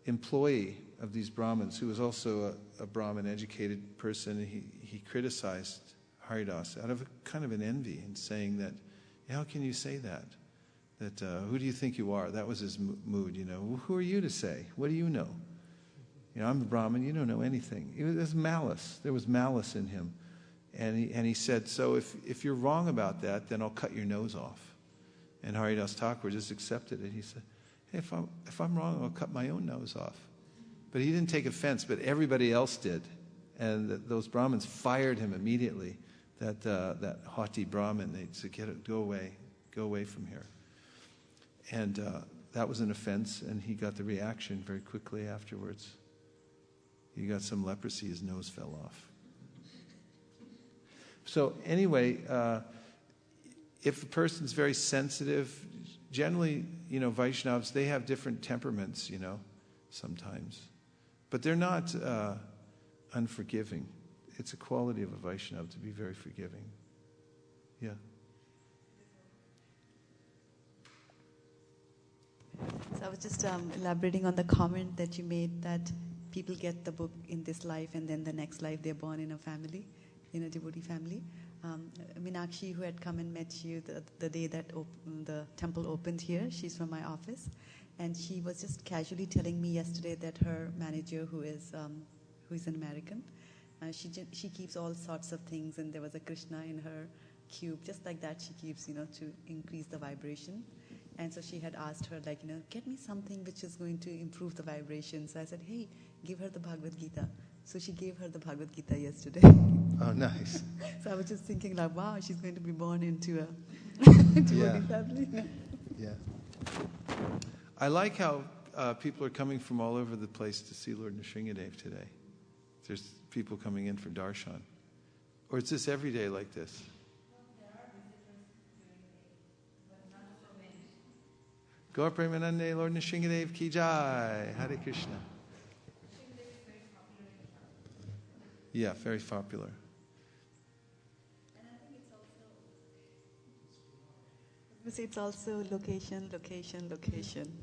employee of these Brahmins, who was also a Brahmin educated person, he criticized Haridas out of kind of an envy and saying that, how can you say that? That who do you think you are? That was his mood, Well, who are you to say? What do you know? I'm a Brahmin, you don't know anything. There was malice. There was malice in him. And he said, so if you're wrong about that, then I'll cut your nose off. And Haridas Thakur just accepted it. He said, hey, if I'm wrong, I'll cut my own nose off. But he didn't take offense, but everybody else did. And those Brahmins fired him immediately. That haughty Brahmin, they said, go away from here. And that was an offense, and he got the reaction very quickly afterwards. He got some leprosy, his nose fell off. So anyway, if a person's very sensitive, generally, Vaishnavas, they have different temperaments, sometimes. But they're not unforgiving. It's a quality of a Vaishnava to be very forgiving. Yeah. So I was just elaborating on the comment that you made that people get the book in this life and then the next life they're born in a family, in a devotee family. Meenakshi, who had come and met you the day that the temple opened here, she's from my office, and she was just casually telling me yesterday that her manager, who is an American, she keeps all sorts of things, and there was a Krishna in her cube, just like that she keeps, to increase the vibration. And so she had asked her, get me something which is going to improve the vibration. So I said, hey, give her the Bhagavad Gita. So she gave her the Bhagavad Gita yesterday. Oh, nice. So I was just thinking, wow, she's going to be born into a devotee family. Yeah. I like how people are coming from all over the place to see Lord Nrsimhadev today. There's people coming in for darshan. Or is this every day like this? Gaur Premanande, Lord Nrsimhadev ki jai. Hare Krishna. Yeah, very popular. And I think it's also location.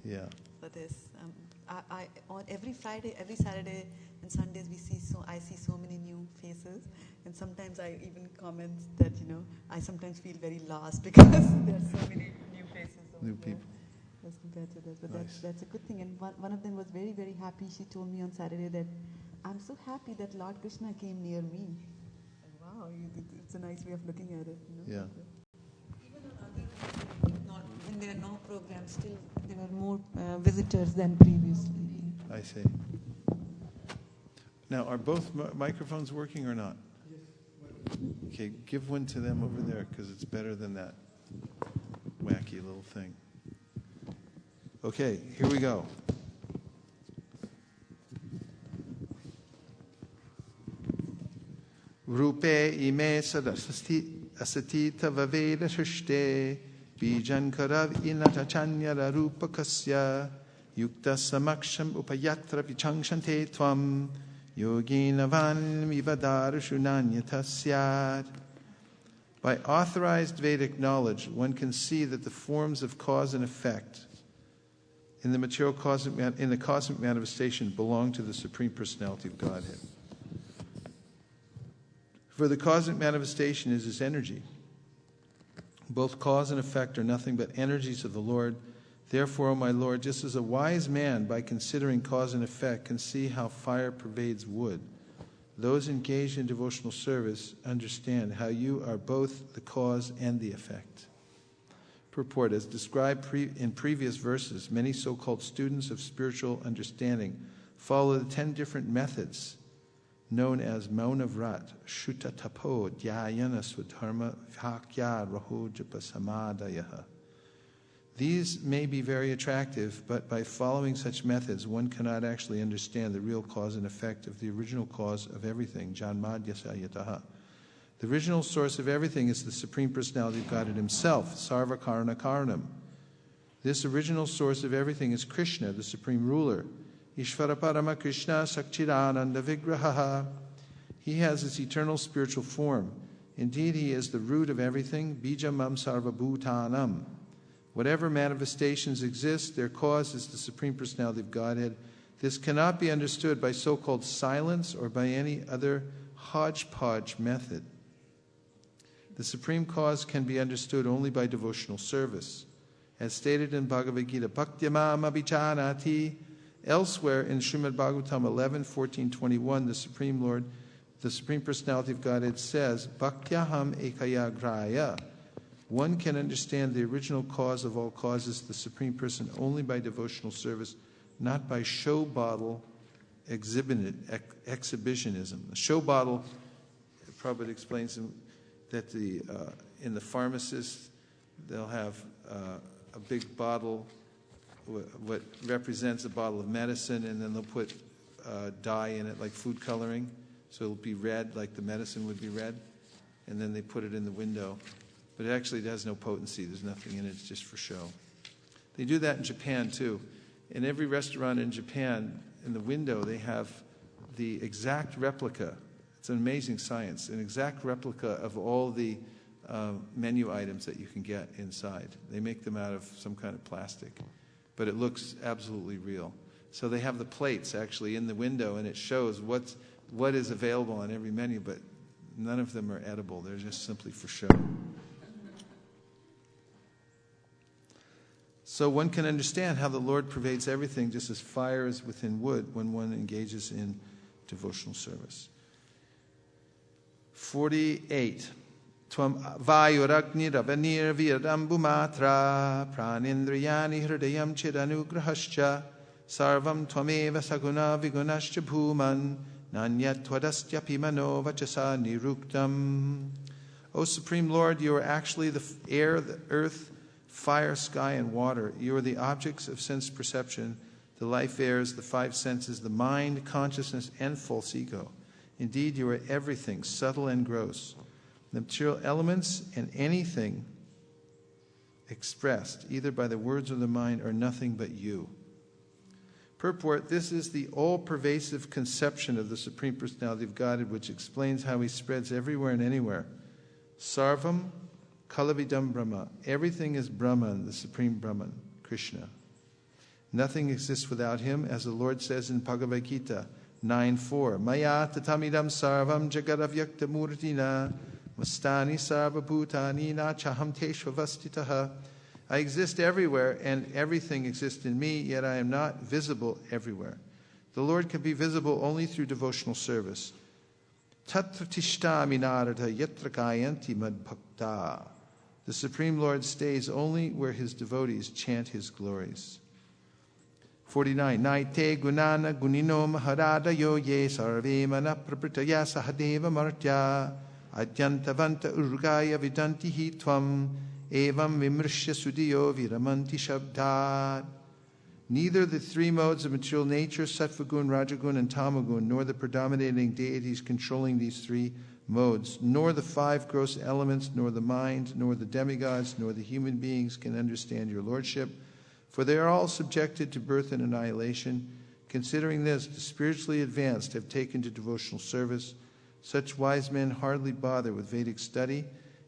Yeah. For this, I on every Friday, every Saturday, and Sundays I see so many new faces, and sometimes I even comment that I sometimes feel very lost because there are so many new faces. New people. As compared to that, but Nice. that's a good thing. And one of them was very, very happy. She told me on Saturday that I'm so happy that Lord Krishna came near me. And wow, it's a nice way of looking at it. Yeah. Even on other when there are no programs, still there are more visitors than previously. I see. Now, are both microphones working or not? Yes. Okay, give one to them over there because it's better than that wacky little thing. Okay, here we go. Rupe ime asatita vaveda shashte bijan karav inata chanyara rupa kasya yukta samaksham upayatra pichangshante tvam yogina vanmivadarushunanyata syad. By authorized Vedic knowledge, one can see that the forms of cause and effect in the cosmic manifestation belong to the Supreme Personality of Godhead. For the cosmic manifestation is His energy. Both cause and effect are nothing but energies of the Lord. Therefore, O my Lord, just as a wise man, by considering cause and effect, can see how fire pervades wood, those engaged in devotional service understand how you are both the cause and the effect. Purport: as described in previous verses, many so-called students of spiritual understanding follow the 10 different methods known as Mauna Vrat, Shuta Tapo, Dhyayana Swadharma, Vihakya Raho Japa Samadayaha. These may be very attractive, but by following such methods, one cannot actually understand the real cause and effect of the original cause of everything, Janmadyasa Yataha. The original source of everything is the Supreme Personality of Godhead Himself, Sarva Karana Karanam. This original source of everything is Krishna, the Supreme Ruler. Ishvara Parama Krishna Sakchidananda Vigraha. He has its eternal spiritual form. Indeed, he is the root of everything, Bijamam Sarvabhutanam. Whatever manifestations exist, their cause is the Supreme Personality of Godhead. This cannot be understood by so-called silence or by any other hodgepodge method. The Supreme Cause can be understood only by devotional service. As stated in Bhagavad Gita, Bhaktyamam abhichanati. Elsewhere in Srimad Bhagavatam 11:14-21, the Supreme Lord, the Supreme Personality of Godhead says, Bhaktyaham ekaya graya. One can understand the original cause of all causes, the Supreme Person, only by devotional service, not by show bottle exhibitionism. The show bottle, Prabhupada explains that in the pharmacist, they'll have a big bottle, what represents a bottle of medicine, and then they'll put dye in it, like food coloring, so it'll be red, like the medicine would be red, and then they put it in the window. But it actually has no potency. There's nothing in it. It's just for show. They do that in Japan, too. In every restaurant in Japan, in the window, they have the exact replica. It's an amazing science. An exact replica of all the menu items that you can get inside. They make them out of some kind of plastic. But it looks absolutely real. So they have the plates actually in the window, and it shows what is available on every menu, but none of them are edible. They're just simply for show. So one can understand how the Lord pervades everything just as fire is within wood when one engages in devotional service. 48. Tvam vayuragni ravanir viradambumatra pranindriyani hridayam chidanugrahascha sarvam tvameva saguna vigunascha bhuman nanyat twadastyapi mano vachasa niruktam. O Supreme Lord, you are actually the air, the earth, fire, sky, and water. You are the objects of sense perception, the life airs, the five senses, the mind, consciousness, and false ego. Indeed, you are everything, subtle and gross. The material elements and anything expressed, either by the words or the mind, are nothing but you. Purport, this is the all-pervasive conception of the Supreme Personality of Godhead, which explains how he spreads everywhere and anywhere. Sarvam Kalavidam Brahma. Everything is Brahman, the Supreme Brahman, Krishna. Nothing exists without him, as the Lord says in Bhagavad Gita 9:4. Maya tatamidam sarvam jagadavyakta murtina mastani sarva bhutani na chaham teshvavastitaha. I exist everywhere, and everything exists in me, yet I am not visible everywhere. The Lord can be visible only through devotional service. Tatra tishtami narada yatra kayanti madbhakta. The Supreme Lord stays only where his devotees chant his glories. 49. Naite gunana gunino maharada yo ye sarve mana prapritaya sahadeva martya adyantavanta urgaya vidanti hi tvam evam vimrishya sudiyo viramanti shabdad. Neither the three modes of material nature, sattvagun, rajagun, and tamagun, nor the predominating deities controlling these three modes, nor the five gross elements, nor the mind, nor the demigods, nor the human beings can understand your lordship, for they are all subjected to birth and annihilation. Considering this, the spiritually advanced have taken to devotional service. Such wise men hardly bother with Vedic study.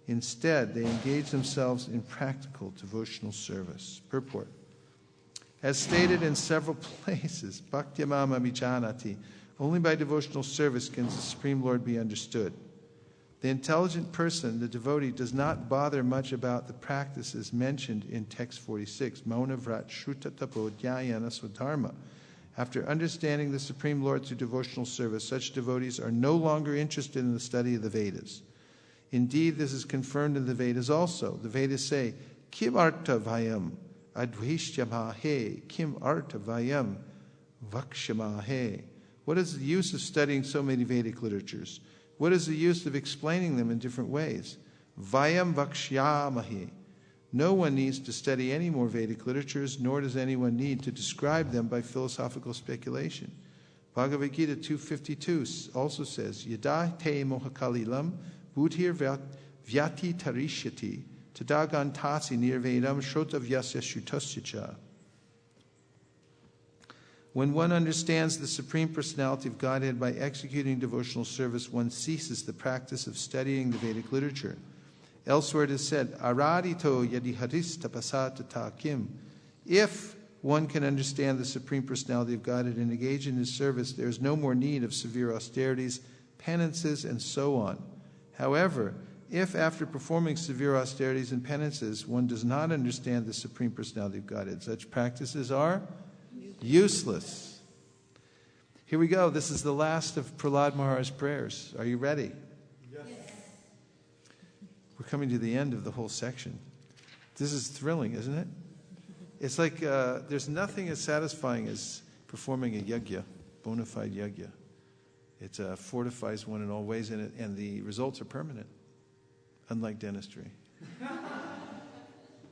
Instead, they engage themselves in practical devotional service. Purport. As stated in several places, Bhaktyamam abhijanati, only by devotional service can the Supreme Lord be understood. The intelligent person, the devotee, does not bother much about the practices mentioned in text 46, Mauna Vrat Shruta Tapo Dhyayana Swadharma. After understanding the Supreme Lord through devotional service, such devotees are no longer interested in the study of the Vedas. Indeed, this is confirmed in the Vedas also. The Vedas say, Kim artha vayam advishyamahe, kim artha vayam vakshamahe. What is the use of studying so many Vedic literatures? What is the use of explaining them in different ways? Vayam vakshyamahi. No one needs to study any more Vedic literatures, nor does anyone need to describe them by philosophical speculation. Bhagavad Gita 2:52 also says, Yada te mohakalilam buddhir vyati tarishyati tadagantasi nirvedam shrotavyasya shutasya cha. When one understands the Supreme Personality of Godhead by executing devotional service, one ceases the practice of studying the Vedic literature. Elsewhere it is said, Aradito yadi haris tapasata kim. If one can understand the Supreme Personality of Godhead and engage in his service, there is no more need of severe austerities, penances, and so on. However, if after performing severe austerities and penances, one does not understand the Supreme Personality of Godhead, such practices are useless. Here we go. This is the last of Prahlad Maharaj's prayers. Are you ready? Yes. We're coming to the end of the whole section. This is thrilling, isn't it? It's like there's nothing as satisfying as performing a yajna, bona fide yajna. It fortifies one in all ways, and the results are permanent, unlike dentistry.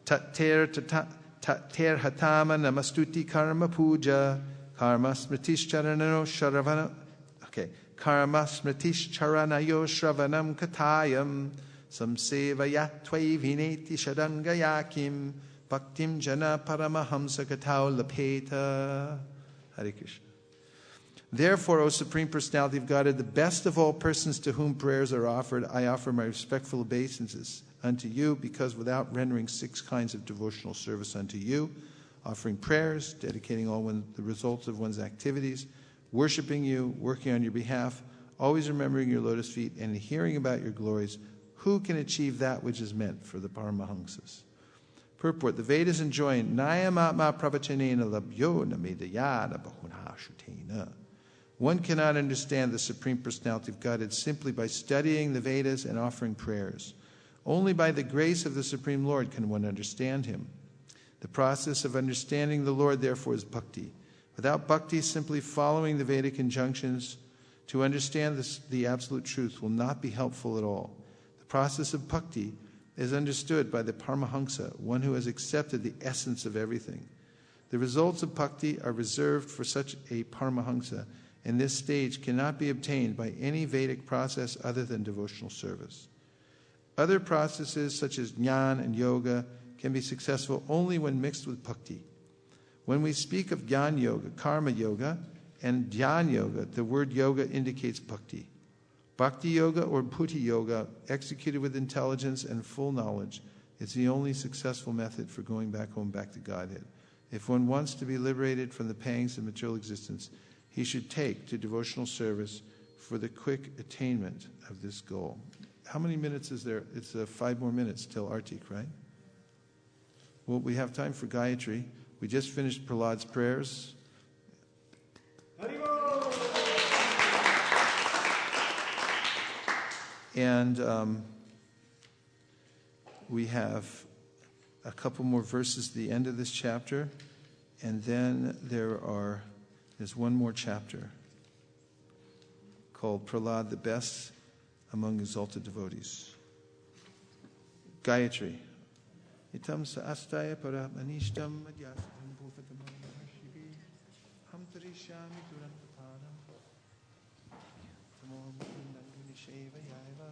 Ter hatama namastuti karma puja karma smritish charanayo shravana. Okay, karma smritish charanayo shravanam katayam samsevaya tvai vineti shadangayakim bhaktim jana paramahamsa katao lapeta. Hare Krishna. Therefore, O Supreme Personality of Godhead, the best of all persons to whom prayers are offered, I offer my respectful obeisances unto you, because without rendering 6 kinds of devotional service unto you, offering prayers, dedicating all the results of one's activities, worshiping you, working on your behalf, always remembering your lotus feet, and hearing about your glories, who can achieve that which is meant for the Paramahamsas? Purport: the Vedas enjoin Nayamatma pravachanena labhyo namedayana bahuna shutena. One cannot understand the Supreme Personality of Godhead simply by studying the Vedas and offering prayers. Only by the grace of the Supreme Lord can one understand Him. The process of understanding the Lord, therefore, is bhakti. Without bhakti, simply following the Vedic injunctions to understand the absolute truth will not be helpful at all. The process of bhakti is understood by the Paramahamsa, one who has accepted the essence of everything. The results of bhakti are reserved for such a Paramahamsa, and this stage cannot be obtained by any Vedic process other than devotional service. Other processes such as jnana and yoga can be successful only when mixed with bhakti. When we speak of jnana yoga, karma yoga, and dhyana yoga, the word yoga indicates bhakti. Bhakti yoga or bhuti yoga, executed with intelligence and full knowledge, is the only successful method for going back home, back to Godhead. If one wants to be liberated from the pangs of material existence, he should take to devotional service for the quick attainment of this goal. How many minutes is there? It's 5 more minutes till Artik, right? Well, we have time for Gayatri. We just finished Prahlad's prayers. And we have a couple more verses at the end of this chapter, and then there's one more chapter called Prahlad, the Best Among Exalted Devotees. Gayatri. Itam sa astaya paramanishtam madhyasam bhuvatam mahashivi ham tarishyami durantapanam tamom nanduni sheva yaiva.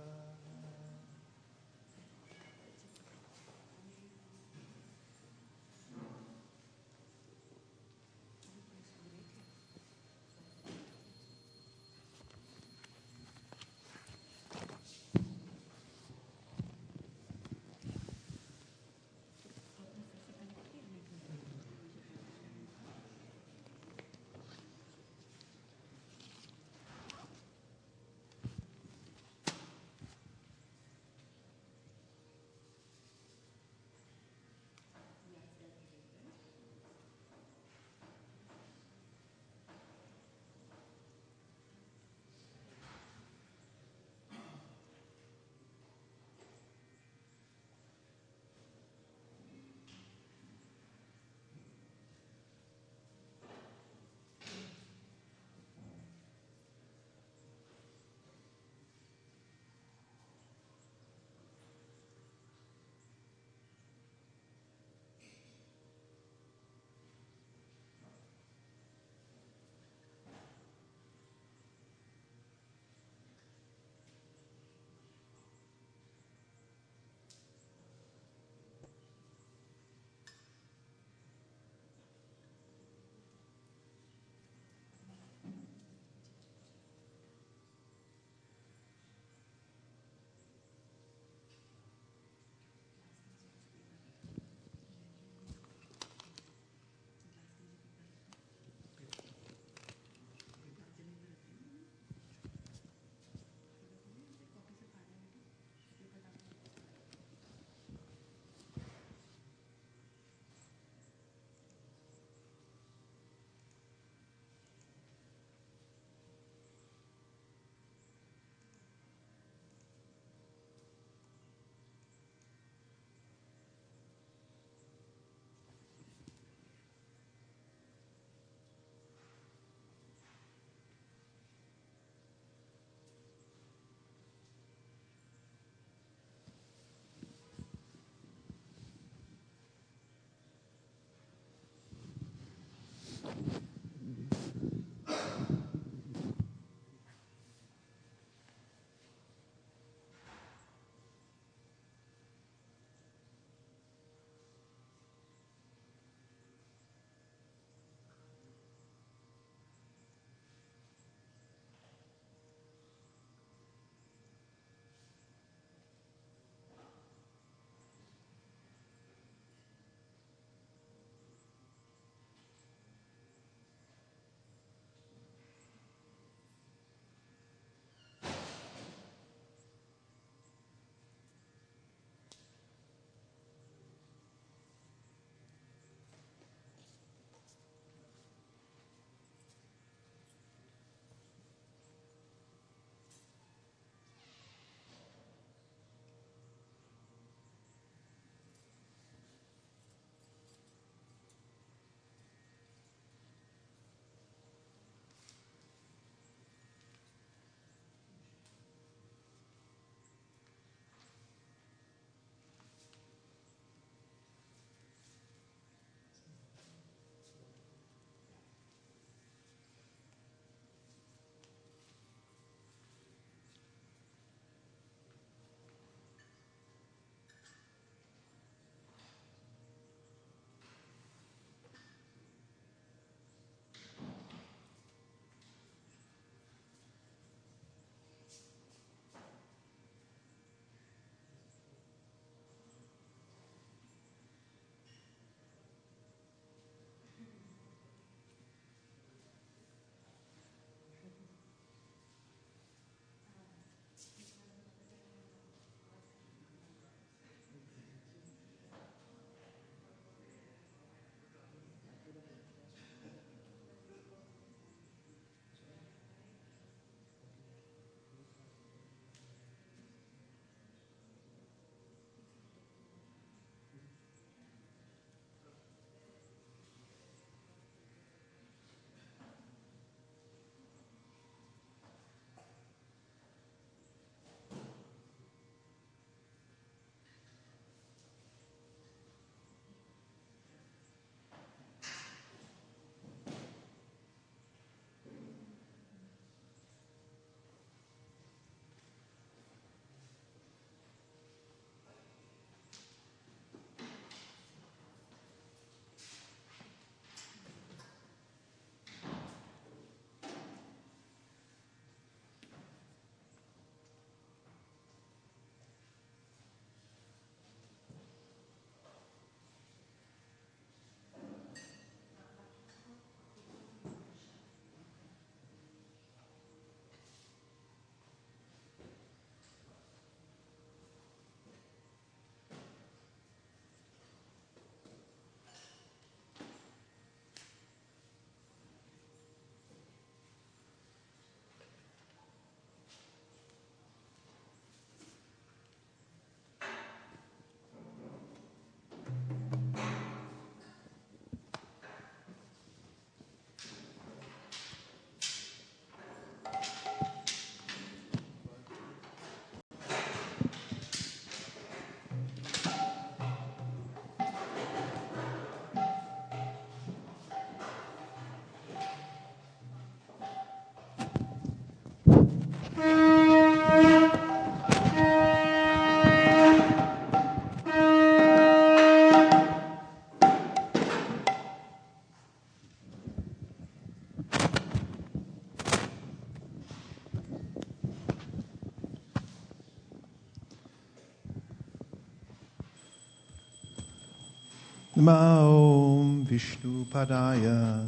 Namo Vishnu Padaya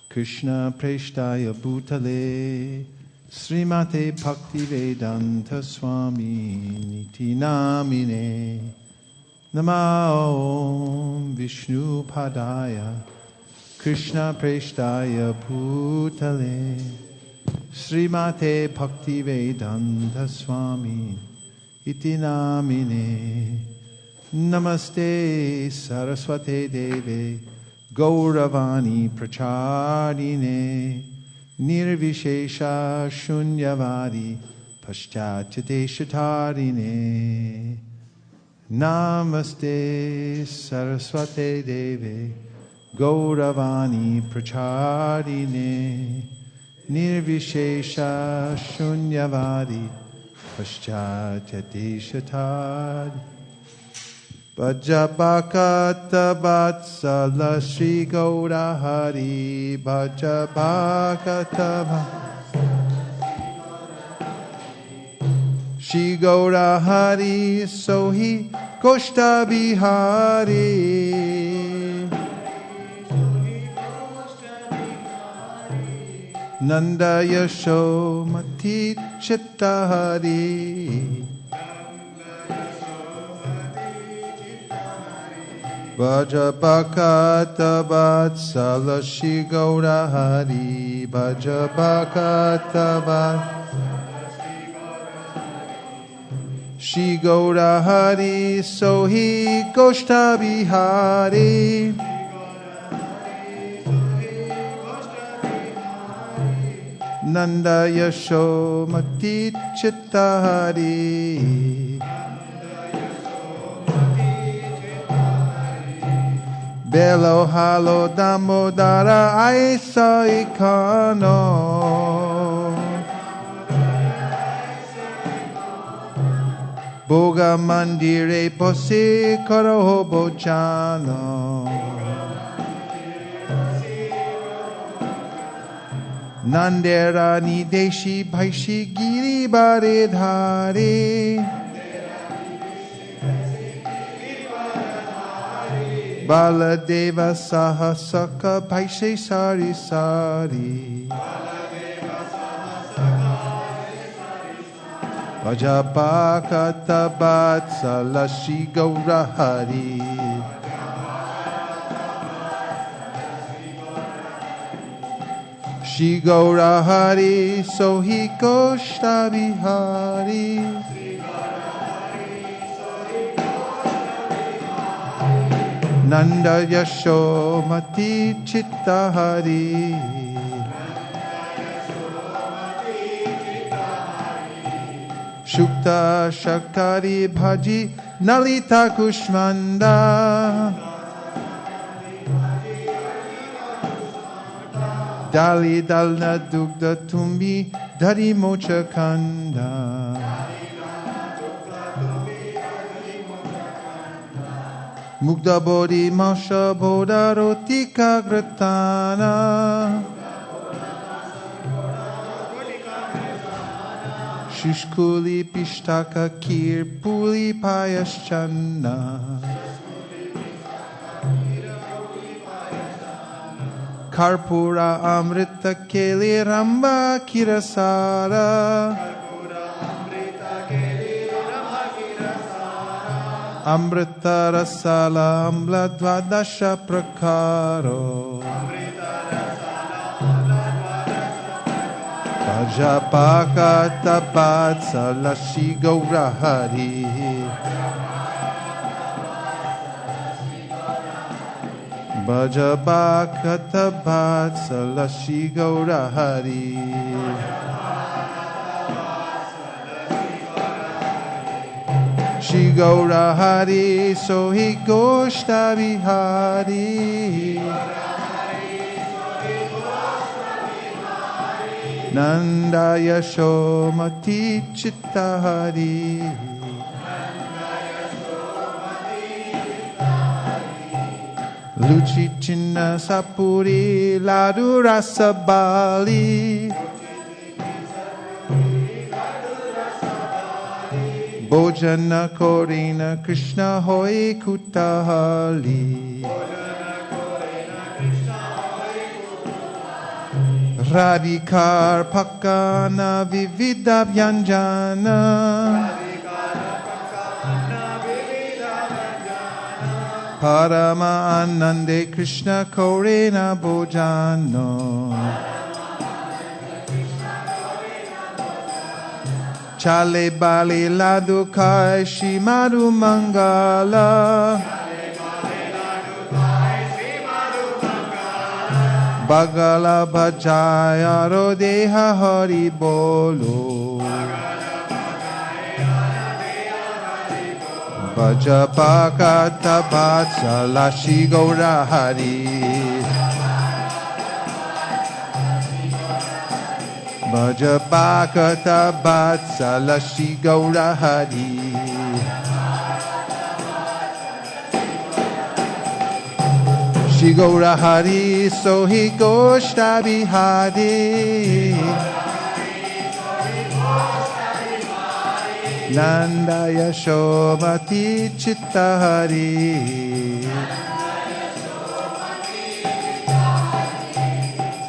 Krishna Preshtaya Bhutale Srimate Bhaktivedanta Swami Niti Namine Namo Vishnu Padaya Krishna Preshtaya Bhutale Srimate Bhaktivedanta Swami Iti Namine Namaste Saraswate Deve Gauravani Pracharine Nirvishesha Shunyavadi Paschatya Shatarine Namaste Saraswate Deve Gauravani Pracharine Nirvishesha Shunyavadi Paschatya Shatarine Bhajabhakata Vatsala Shri Gaurahari Bhajabhakata Shri Gaurahari Sohi Koshta Bihari Nanda Yashomati Chittahari Bhajabhakata Vatsala Shri Gaurahari Bhajabhakata Shri Gaurahari Sohi Koshta Bihari Nanda Yashomati Chittahari Belo halo damodara aisa ikano Boga mandire posi karo bojano Nandera ni deshi bhaishi giri bare dhari Baladeva Sahasaka Bhaishe Sari Sari Vajabhakata Vatsala Shri Gaurahari Shri Gaurahari Sohi Koshta Bihari Nanda Yashomati Chittahari Shukta Shaktari Bhaji Nalita Kushmanda Dali Dalna Dugda Tumbi Dari Mocha Kanda Mugda Bodhi Masha Bodha Rotika Gratana Shishkuli Pishtaka Kir Puli Payaschana Karpura Amrita Keli Ramba Kirasara Amrita Rasala Amla Dvadasha Prakaro Vajabhakata Vatsala Shri Gaurahari Vajabhakata Vatsala Shri Gaurahari Shri Gaurahari Sohi Koshta Bihari Nanda Yashomati Chittahari Luchi Chinna Sapuri Ladu Rasabali Bojana Korina Krishna Hoi Kutahali Radhikar Pakana Vividha Vyanjana Parama Anande Krishna Korena Bojano Chale Bali Ladu Kai Shimaru Mangala Bagala Bhajaya Rodeha Hari Bolo Bhajapakata Vatsala Shri Gaura Hari Bhajapakata Vatsala Shri Gaura Hari Shri Gaura Hari Sohi Goshta Bihari Nanda Yashomati Chittahari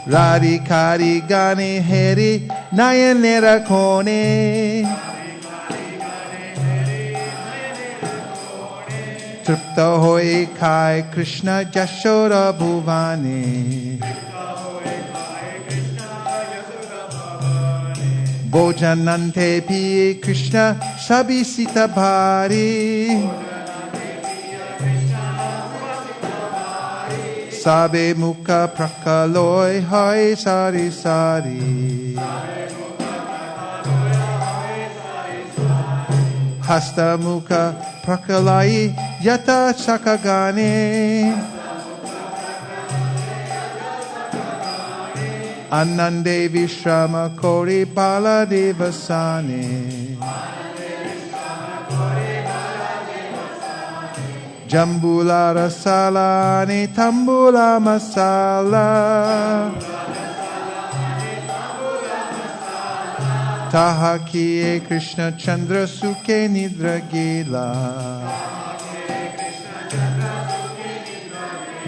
Radhikari Gani Heri Nayanera Kone Tripta Hoi Kai Krishna Jashoda Bhuvane Bojanante Pi Krishna Shabisita Bhari Sabe Mukha Prakaloi Hai Sari Sari Hasta Mukha Prakalai Yata Sakagane Anande Vishrama Kori Baladevasane Jambula Rasalani Tambula Masala Tahakiye Krishna Chandra Suke Nidra Gila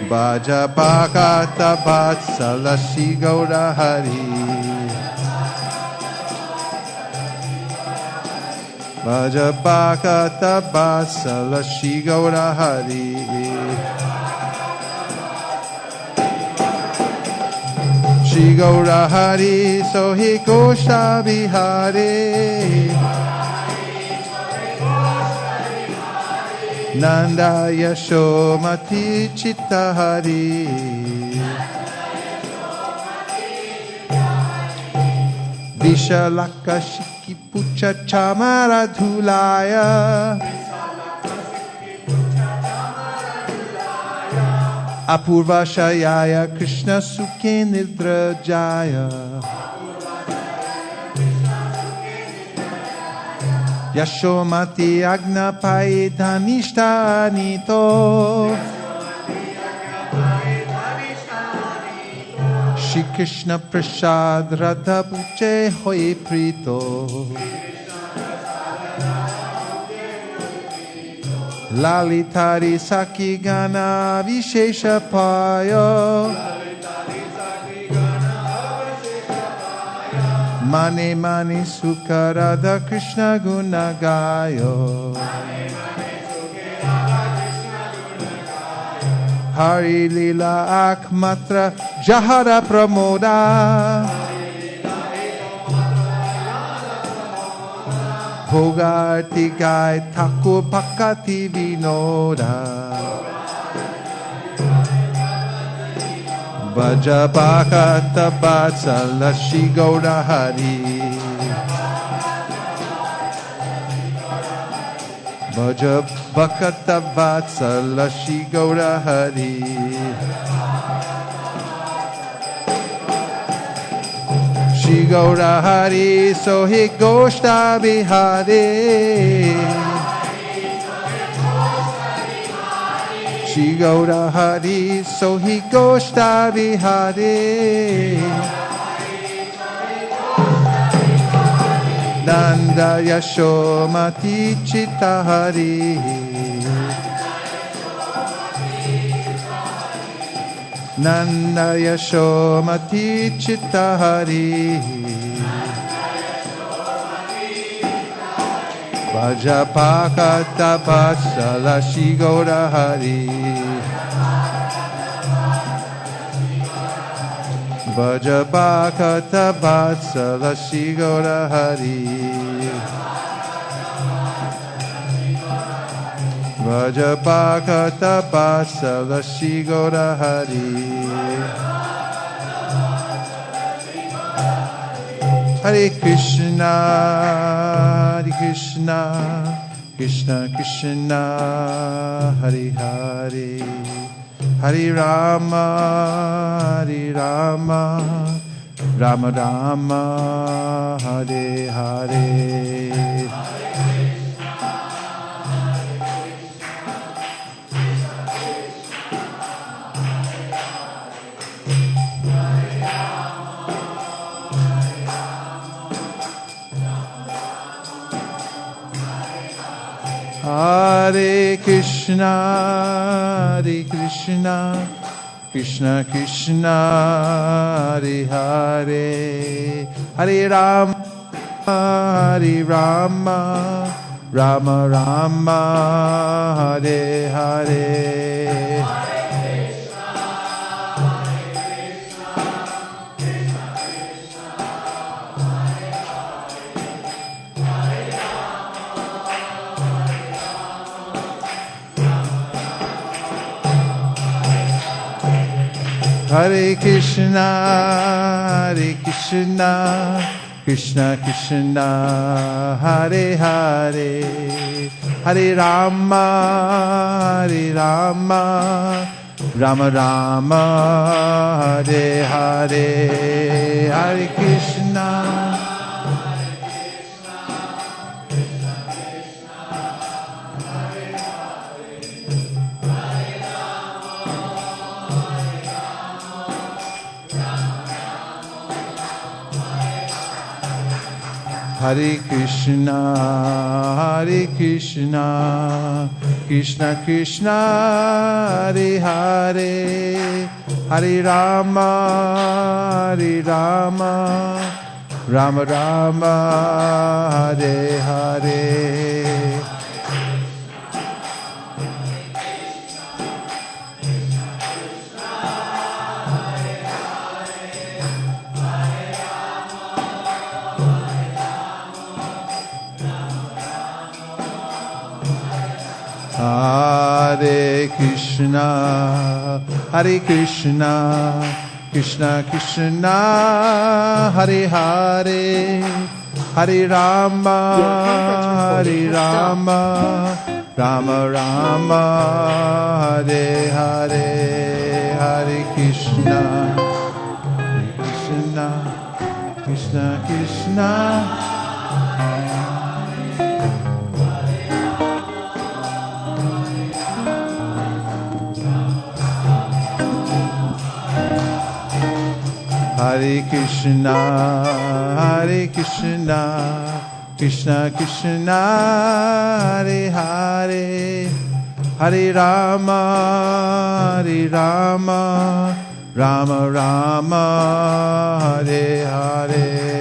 Bhaja Bhakata Vatsala Shri Gaura Hari Bhaja Bhakata Vatsala Shri Gaura Hari Shri Gaura Hari Sohi Kosha Bihari Nanda Yashomati Chittahari Vishalaka Shiki Pucha Chamara Dhulaya Apurva Shayaya Krishna Sukhe Nidrajaya Yashomati Agna Paidhanishta Nito Shri Krishna Prasad Radha Puche Hoi Prito Lalitari Saki Gana Vishesha Payo Mane Mane Sukha Radha Krishna Gunagayo Hari Lila Akmatra Jahara Pramoda Bhogarti Gai Thakur Bhakati Vinoda Bhaja Bhakata Vatsala Shri Gaura Hari Bhaja Bhakata Vatsala Shri Gaura Hari Shri Gaura Hari Sohi Goshta Bihari Shri Gaura Hari Sohi Goshta Bihari Nanda Yashomati Chittahari Nanda Yashomati Chittahari Vajapaka Tapasala Shigoda Hari Vajapaka Tapasala Shigoda Hari Vajapaka Tapasala Shigoda Hari Hare Krishna, Hare Krishna, Krishna Krishna, Hare Hare, Hare Rama, Hare Rama, Rama Rama, Hare Hare. Hare Krishna, Hare Krishna, Krishna Krishna, Hare Hare, Hare Rama, Hare Rama, Rama Rama, Hare Hare. Hare Krishna, Hare Krishna, Krishna Krishna, Hare Hare, Hare Rama, Hare Rama, Rama Rama, Hare Hare, Hare Krishna. Hare Krishna, Hare Krishna, Krishna Krishna, Hare Hare, Hare Rama, Hare Rama, Rama Rama, Hare Hare. Hare Krishna, Hare Krishna, Krishna Krishna, Hare Hare, Hare Rama, Hare Rama, Rama Rama, Hare Hare, Hare Krishna, Krishna, Krishna Krishna. Hare Krishna, Hare Krishna, Krishna Krishna, Hare Hare, Hare Rama, Hare Rama, Rama Rama, Hare Hare.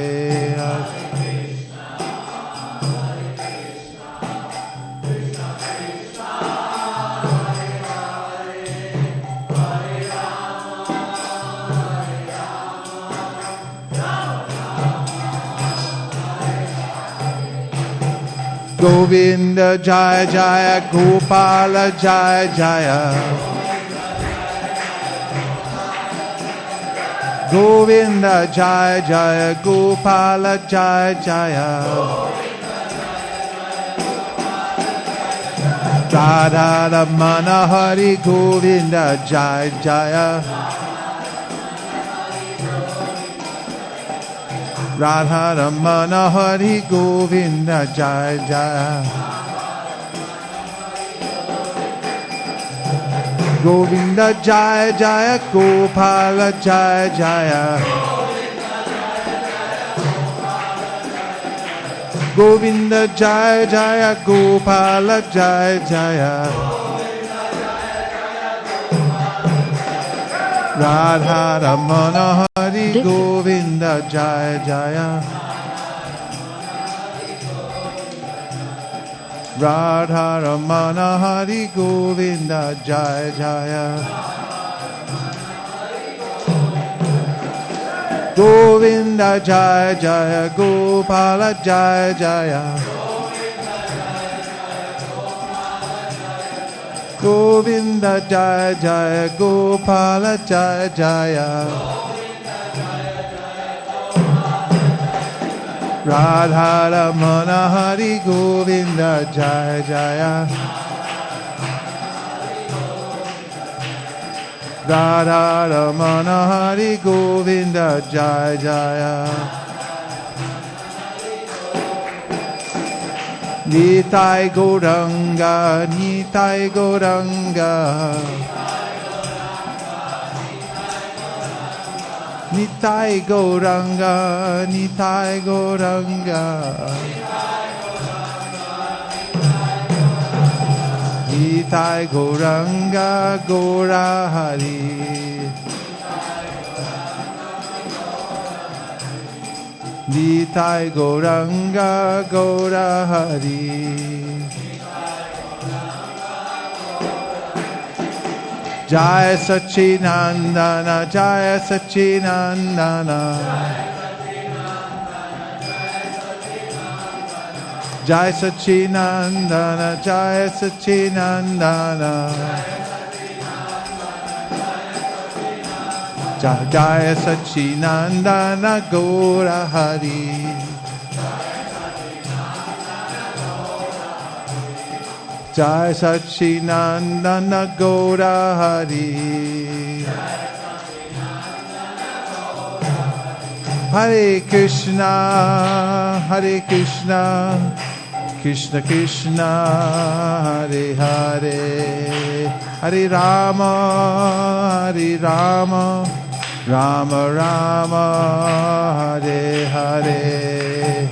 Govinda Jaya Jaya, Gopala Jaya Jaya. Govinda Jaya Jaya, Gopala Jaya Jaya. Radha Ramana Hari Govinda Jaya Jaya. Radha Ramana Hari Govinda Jaya Jaya. Govinda Jaya Jaya, Gopala Jaya Jaya. Govinda Jaya Jaya Gopala Jaya Jaya Radha Ramana Hari Govinda Jaya Jaya Radha Ramana Hari Govinda Jaya Jaya Govinda Jaya Jaya Gopala Jaya Jaya Govinda Jaya Jaya Gopala Jaya Jaya Radha Ramana Hari Govinda Jaya Jaya Radha Ramana Hari Govinda Jaya Jaya Nitai Gauranga Nitai Gauranga Nitai Gauranga Nitai Gauranga Nitai Gauranga Gaura Hari Nitai Gauranga Gaura Hari Jaya Sachinandana Jaya Sachinandana Jaya Sachinandana Jaya Sachinandana Jaya Sachinandana Gaura Hari Jaya Sachinandana Gaura Hari Hare Krishna Hare Krishna Krishna Krishna Hare Hare Hare Rama Hare Rama Rama Rama Hare Hare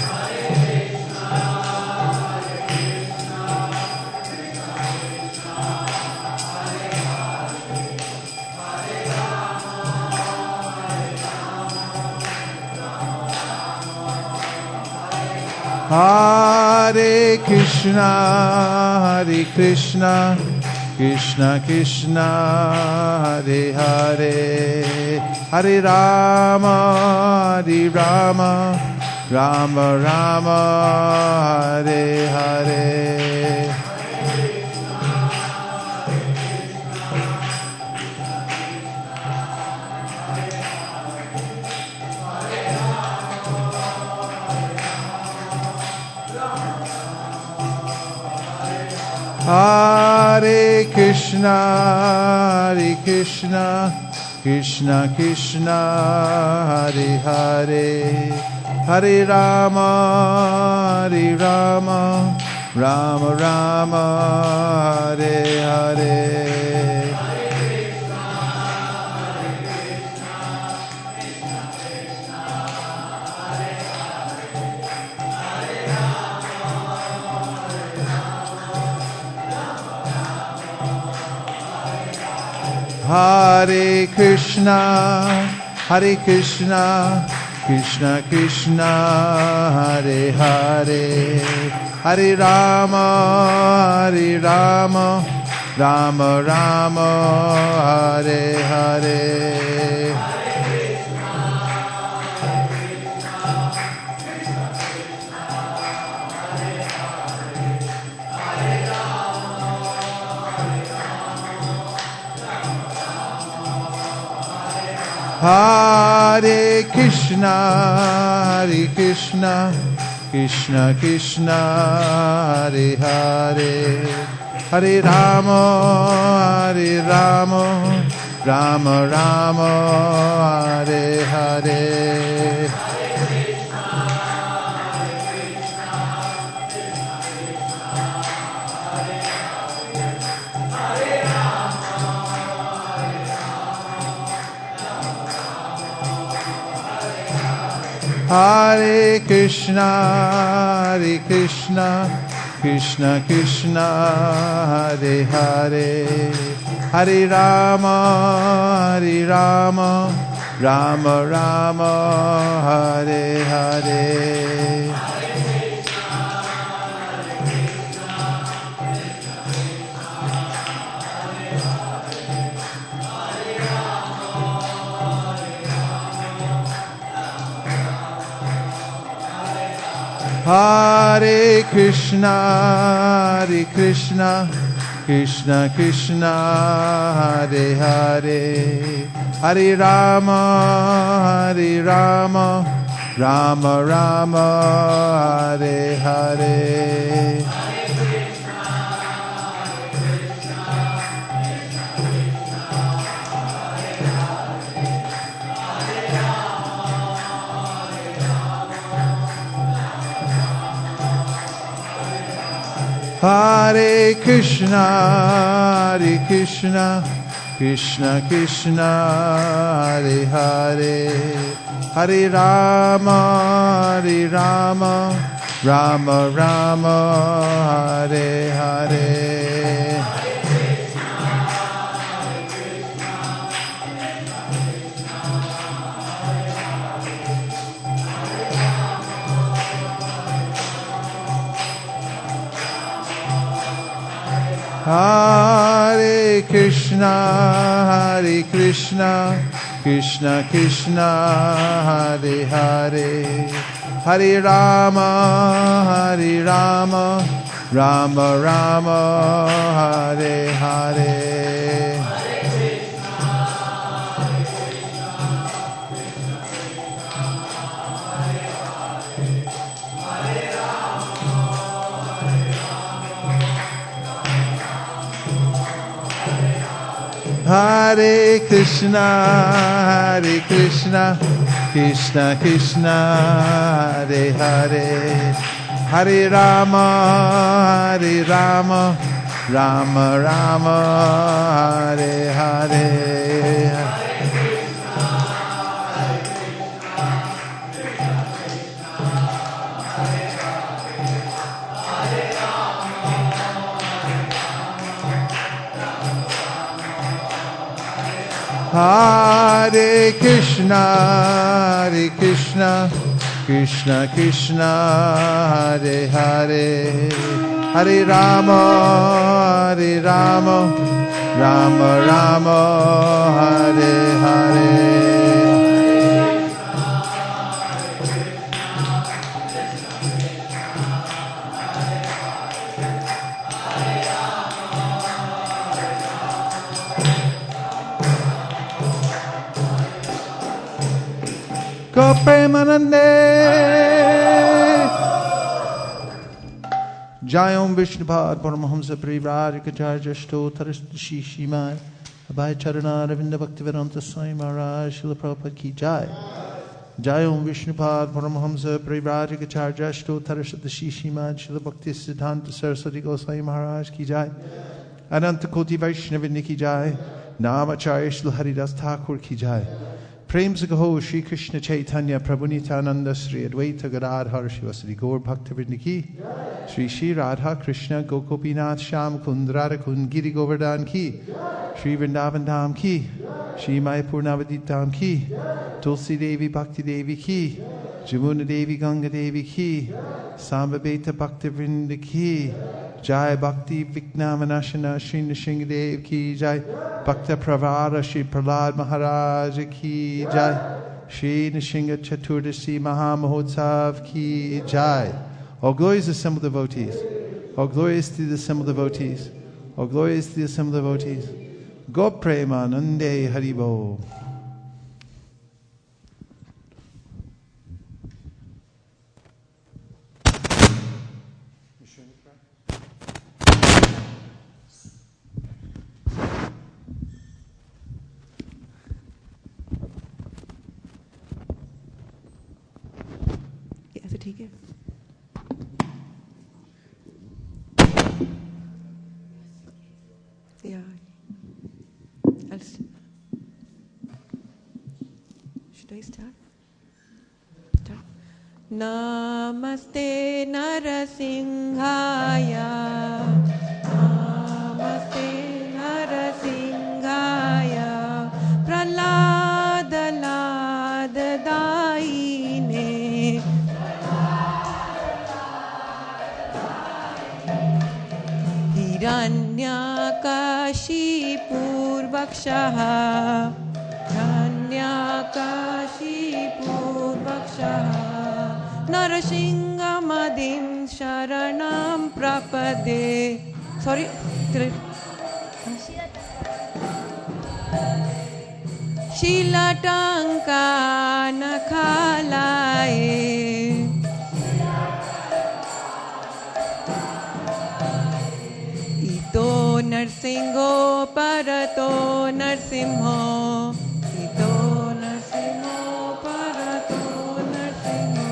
Hare Krishna Hare Krishna Krishna Krishna Hare Hare Hare Rama Hare Rama Rama Rama Hare Hare Hare Krishna Hare Krishna Krishna Krishna Hare Hare Hare Rama Hare Rama Rama Rama Hare Hare Hare Krishna Hare Krishna Krishna Krishna Hare Hare Hare Rama Hare Rama Rama Rama Hare Hare Hare Krishna Hare Krishna Krishna Krishna Hare Hare Hare Rama Hare Rama Rama Rama Hare Hare Hare Krishna, Krishna Krishna, Hare Hare, Hare Rama, Rama Rama, Hare Hare. Hare Krishna, Krishna Krishna, Hare Hare, Hare Rama, Rama Rama, Hare Hare. Hare Krishna, Krishna Krishna, Hare Hare, Hare Rama, Rama Rama, Hare Hare. Hare Krishna, Krishna Krishna, Hare Hare, Hare Rama, Rama Rama, Hare Hare. Hare Krishna, Krishna Krishna, Hare Hare, Hare Rama, Rama Rama, Hare Hare. Hare Krishna, Krishna Krishna, Hare Hare, Hare Rama, Rama Rama, Hare Hare. Go Premanande Jayom Vishnupad Paramahamsa Privrajacharya Stotaras Shishimai Abhay Charana Ravinda Bhaktivedanta Swami Maharaj Srila Prabhupada Ki Jai. Jayom Vishnupad Paramahamsa Privrajacharya Stotaras Shishimai Srila Bhakti Siddhanta Saraswati Goswami Maharaj Ki Jai. Ananta Koti Vaishnavini Ki Jai. Namacharya Srila Haridas Thakur Ki Jai. Prem se kaho Shri Krishna Chaitanya Prabhu Nityananda Sri Advaita Gadadhar Shivasri Gaur Bhaktivinoda Ki Shri Shri Radha Krishna Gokopinath Sham Kund Radha Kund Giri Govardhan Ki Shri Vrindavan Dham Ki Shri Mayapur Navadip Dham Ki Tulsi Devi Bhakti Devi Ki Jamuna Devi Ganga Devi Ki Samba Beta Bhaktivinoda Ki Jai Bhakti Viknavanashana Shri Nrsimhadev Ki Jai Bhakta Pravara Shri Prahlad Maharaj Ki Jai Shri Nrsimha Caturdasi Mahamahotsav Ki Jai. All glories to the assembled devotees. All glories to the assembled devotees. All glories to the assembled devotees. Go Premanande Haribo. ऐसे ठीक है या should I start? Namaste Nrsimhaya. Namaste Nrsimhaya. Pralada Lada Daine. Hiranyakashipurvakshaha. Hiranyakashipurvakshaha. Nrsimhamadim sharanam prapade. Sorry. Shilatanka nakhalaye. Ito Nrsimho parato Nrsimho. Ito Nrsimho parato Nrsimho.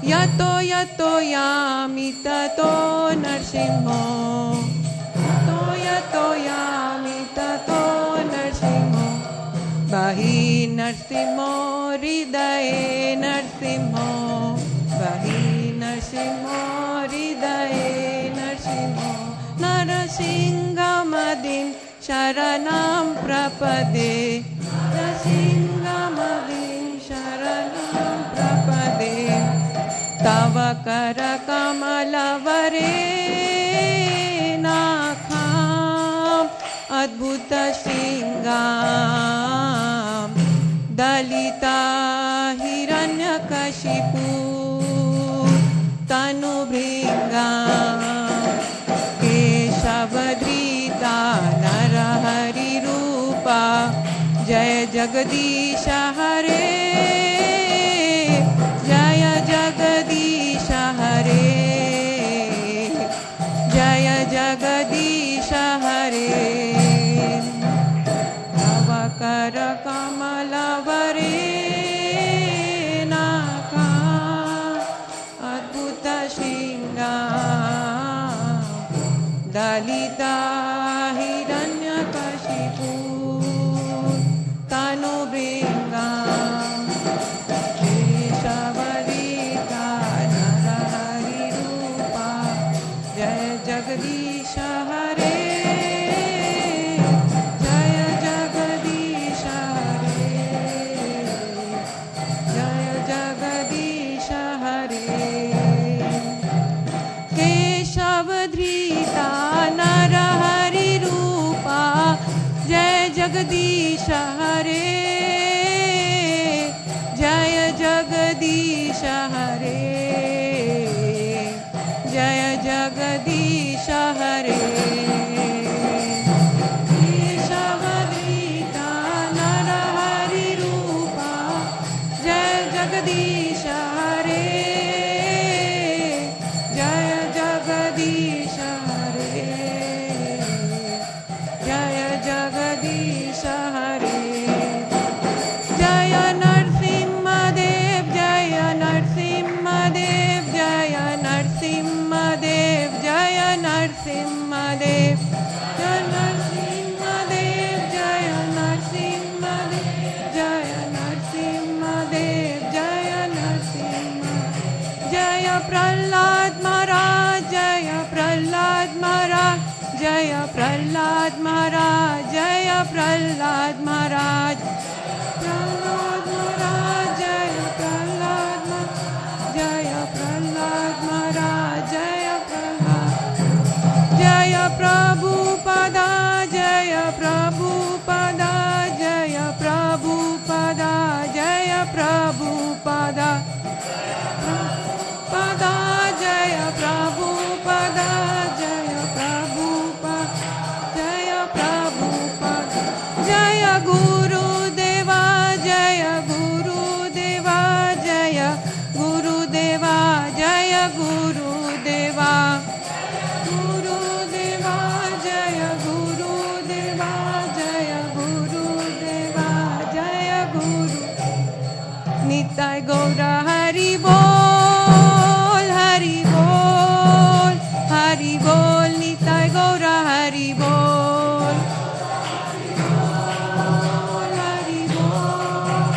Yato yato yami tato Nrsimho. Yato yato yami tato Nrsimho. Bahi Nrsimho hridaye Nrsimho. Bahi Nrsimho hridaye Nrsimho. Nrsimhamadim sharanam prapade. Nrsimhamadim sharanam prapade. Tava kara kamalavare nakham adbhuta shringam. Dalita hiranyakashipu tanu bhringam. Keshavadrita narahari rupa. Jaya Jagadisha Hare. Jaya Jagadisha Hare. Jaya Jagadisha Hare. Avakara Kamalavare Naka Adbhuta Shringam. Dalita Hiranyakashipu Tanu Bhringam. Keshavadrita Narahari Rupa. Jaya Jagadisha Hare. Jaya Jagadisha Hare. Jaya Jagadisha Hare. Keshavadrita Narahari Rupa. Jaya Jagadisha Hare. Jaya Jagadisha Hare. Jaya Jagadisha Hare. Keshavadrita Narahari Rupa. Jaya Jagadisha Hare. Jaya Jagadisha Hare. Jaya Jagadisha Hare. Jaya Nrsimhadev. Jaya Nrsimhadev. Jaya Nrsimhadev. Jaya Nrsimhadev. Jaya Nrsimhadev. Jaya Nrsimhadev. Jaya Nrsimhadev. Jaya Nrsimhadev. Jaya Prahlad Maharaj. Jaya Prahlad Maharaj. Jaya Prahlad Maharaj. Jaya Prahlad Maharaj. Prahlad Maharaj. Jaya Prahlad Maharaj. Jaya Prahlad Maharaj. Jaya Prahlad. Jaya Prabhupada. Jaya Prabhupada. Jaya Prabhupada. Jaya Prabhupada. Prabhupada. Jaya Prabhupada. Jaya Prabhupada. Jaya Prabhupada. Jaya Guru Deva. Jaya Guru Deva. Jaya Guru Deva. Jaya Guru Deva. Guru Deva. Jaya Guru Deva. Jaya Guru Deva. Jaya Guru. Nitai Gaura Hari Bol. Hari Bol. Hari Bol. Nitai Gaura Hari Bol. Hari Bol.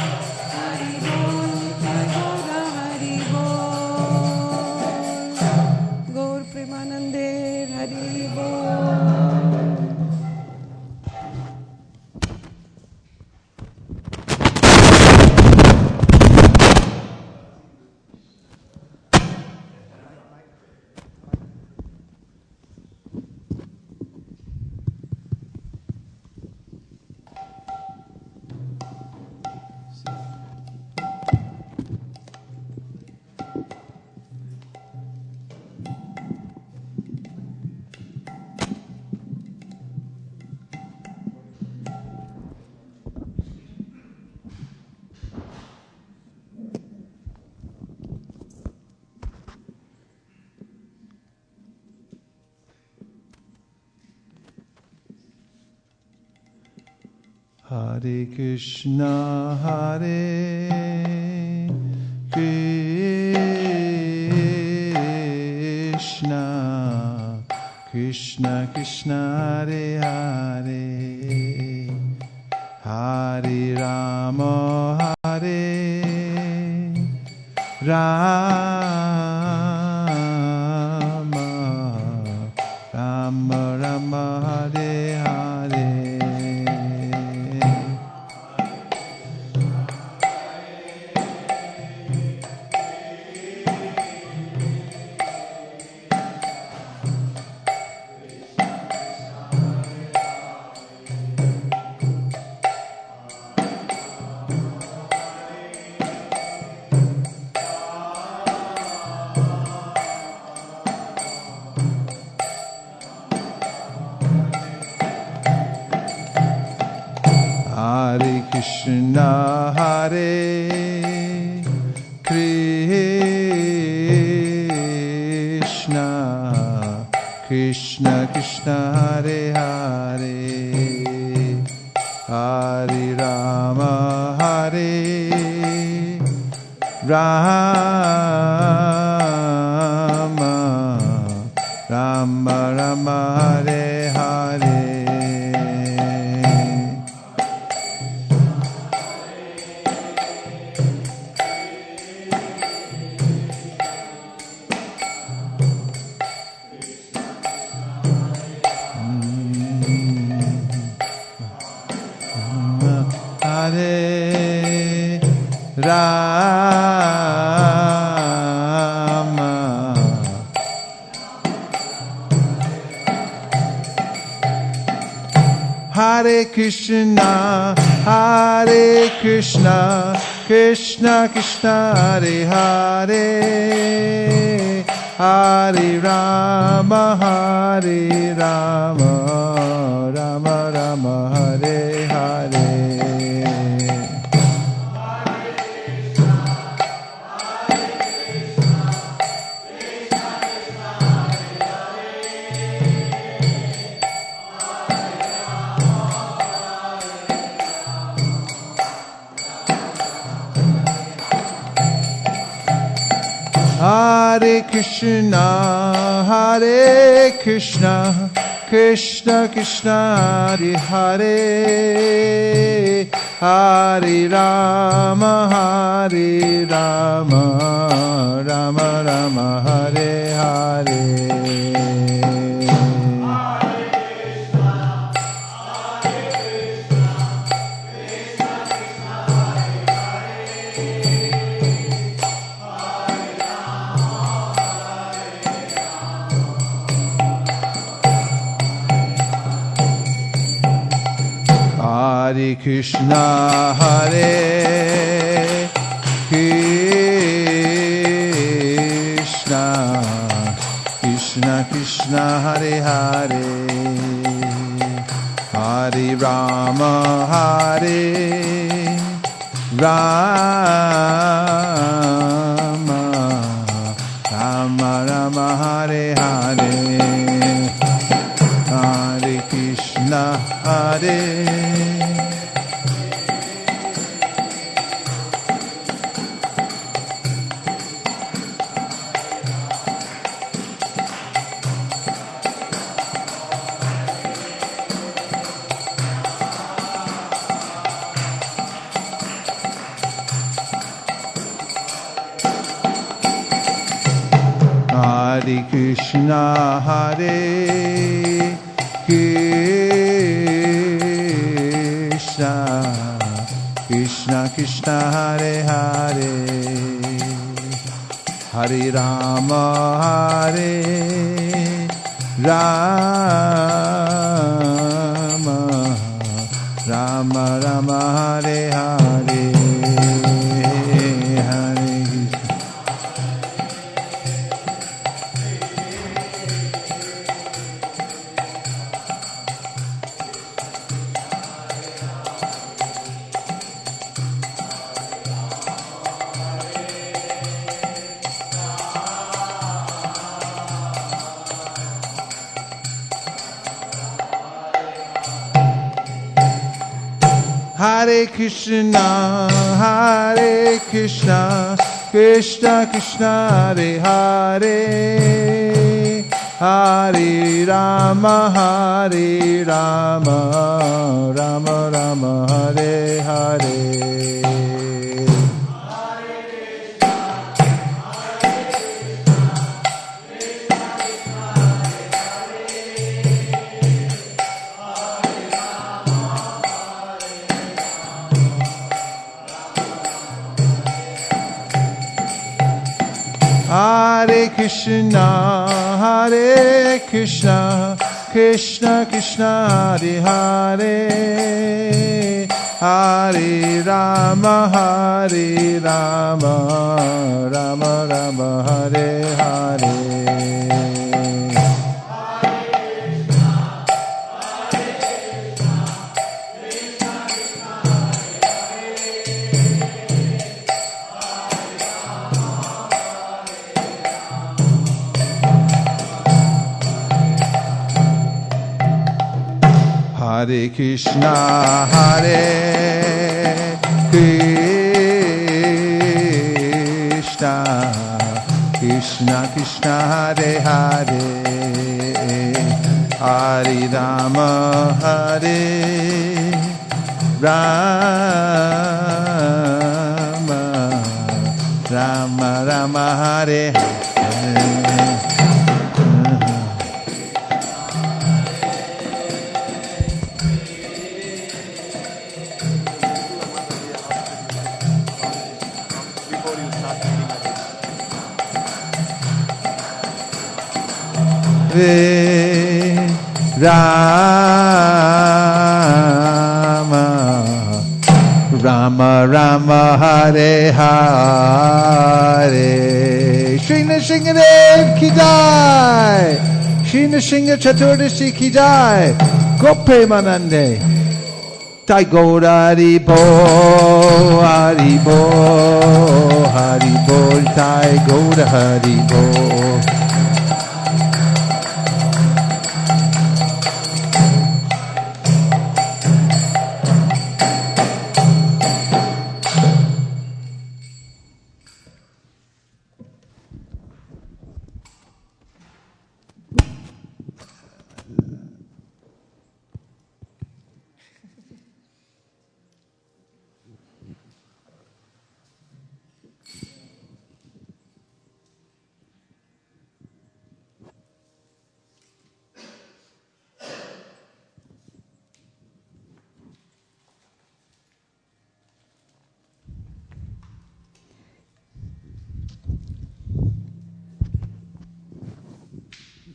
Hari Bol. Nitai Gaura Hari Bol. Hare Krishna, Hare Krishna, Krishna Krishna, Hare Hare, Hare Rama, Hare Rama, Rama Rama, Hare Hare. Hare Krishna, Hare Krishna, Krishna Krishna, Hare Hare, Hare Rama, Hare Rama, Rama Rama, Hare Hare. Hare Rama, Hare Krishna, Hare Krishna, Krishna Krishna, Hare Hare, Hare Rama, Hare Rama, Rama Rama, Hare Hare. Hare Krishna, Hare Krishna, Krishna Krishna, Hare Hare, Hare Rama, Hare Rama, Rama Rama, Hare Hare. Hare Krishna, Hare Krishna, Krishna Krishna, Hare Hare, Hare Rama, Hare Rama, Rama Rama, Hare Hare, Hare Krishna, Hare Hare Krishna, Hare Krishna, Krishna Krishna, Hare Hare, Hare Rama, Hare Rama, Rama Rama, Hare Hare, Hare Hare Krishna, Krishna Krishna, Hare Hare, Hare Rama, Rama Rama, Hare Hare. Hare Krishna, Krishna Krishna, Hare Hare, Hare Rama, Rama Rama, Hare Hare. Hare Krishna, Krishna Krishna, Hare Hare, Hare Rama, Rama Rama, Hare Hare. Rama Rama, Hare Hare. Shri Nrsimhan ki jai, Shri Nrsimhan Caturdasi ki jai, Gope Manande. Tai Gaura Hari Bol, Hari Bol, Tai Gaura Hari Bol.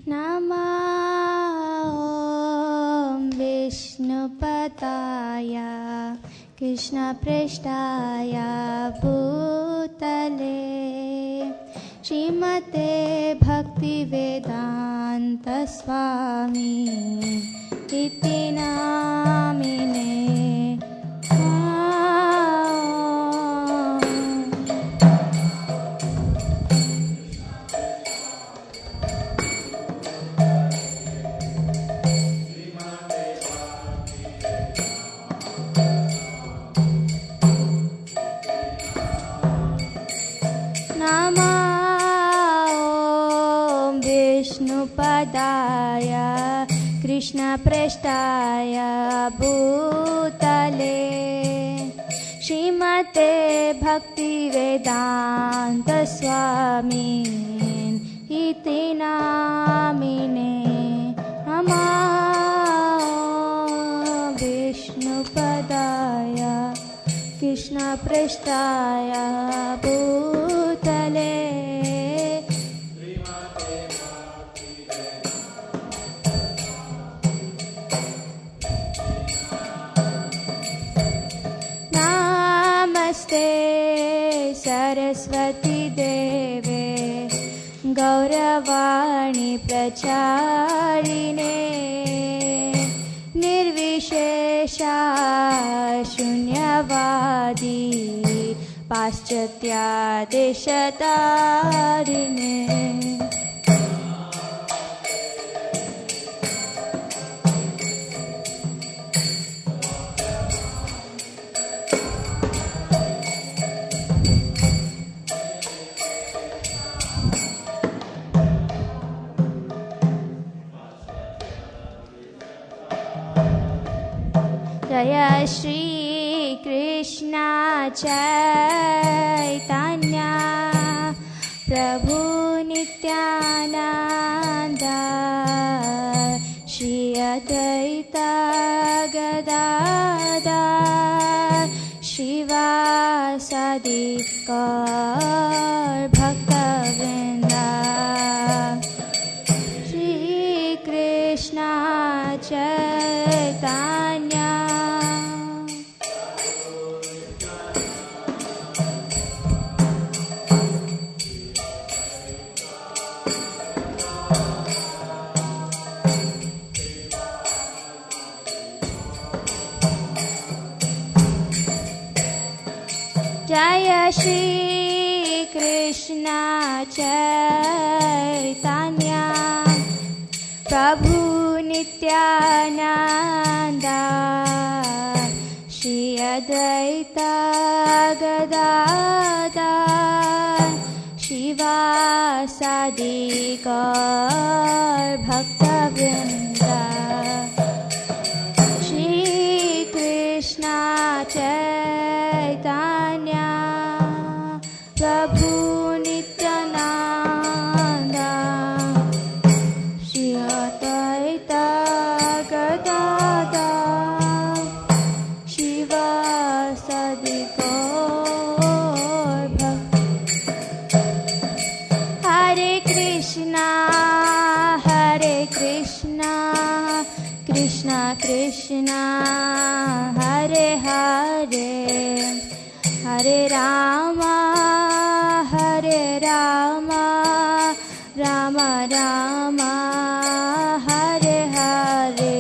Nama Om Vishnupadaya Krishna Preshtaya Bhutale Srimate Bhakti Vedanta Swami Iti Namine. Padaya Krishna Preshtaya Bhutale Srimate Bhakti Vedanta Swami Iti Namine. Nama Vishnupadaya Krishna Preshtaya Bhutale Saraswati Deve Gauravani Pracharine Nirvishesha Shunyavadi Paschatya Deshatarine. Shri Krishna Chaitanya Prabhu Nityananda Shri Advaita Gadadhar Shivasadi Gaur Bhaktavrinda Shri Krishna Chaitanya Jaya Shri Krishna Chaitanya Prabhu Nityananda Shri Advaita Gadadhar Shivasadi Gaur Bhaktavrinda Shri Krishna Chaitanya Prabhu Nityananda Shri Advaita Gadadhar Shivasadi Gaur Bhaktavrinda Hare Krishna Krishna Krishna Hare Hare Hare Rama Rama Rama Hare Hare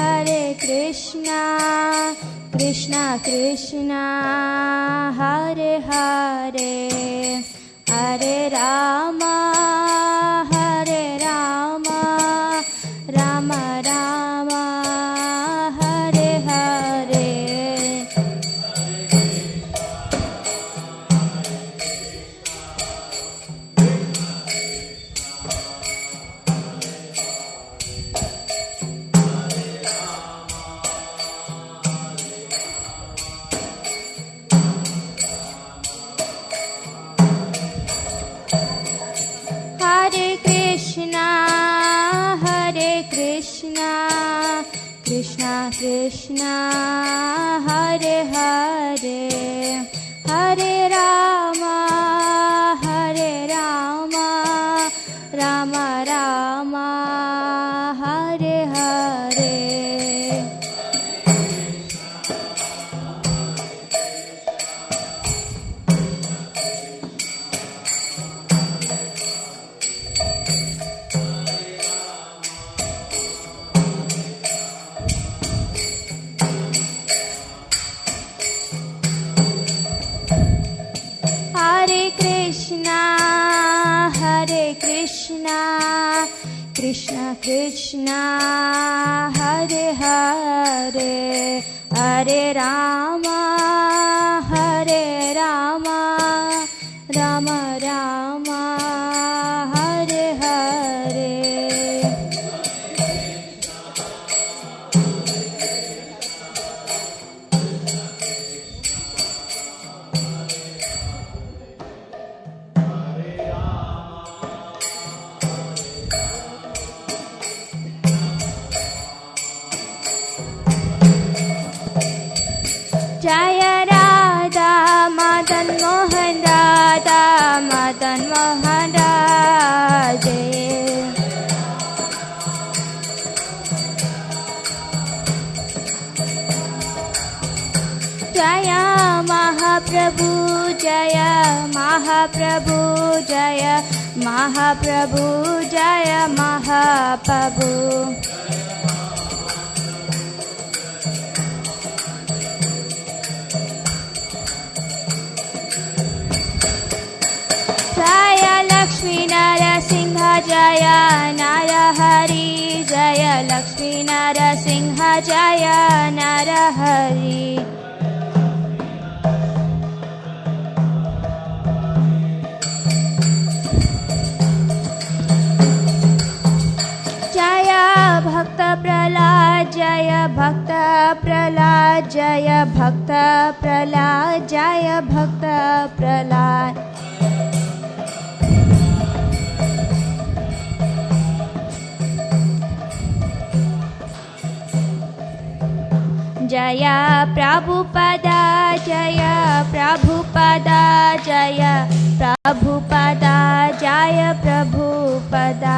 Hare Krishna Krishna Krishna Hare Hare Hare Rama Rama Rama Hare Hare Krishna Krishna Hare Hare Hare Rama Rama Rama Hare Hare Krishna Krishna Hare Hare Hare Rama Rama Rama Hare Hare Jaya Radha Madan Mohan Radha Madan Mohan Radha Jaya Mahaprabhu Jaya Mahaprabhu Jaya Mahaprabhu Jaya Mahaprabhu Lakshmi Nrsimha Jaya Narahari Jaya Lakshmi Nrsimha Jaya Narahari Jaya Bhakta Prahlad Jaya Bhakta Prahlad Jaya Bhakta Prahlad Jaya Bhakta Prahlad Jaya Prabhupada Jaya Prabhupada Jaya Prabhupada Jaya Prabhupada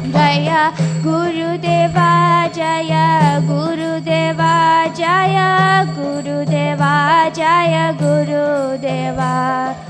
Jaya Gurudeva Jaya Gurudeva Jaya Gurudeva Jaya Gurudeva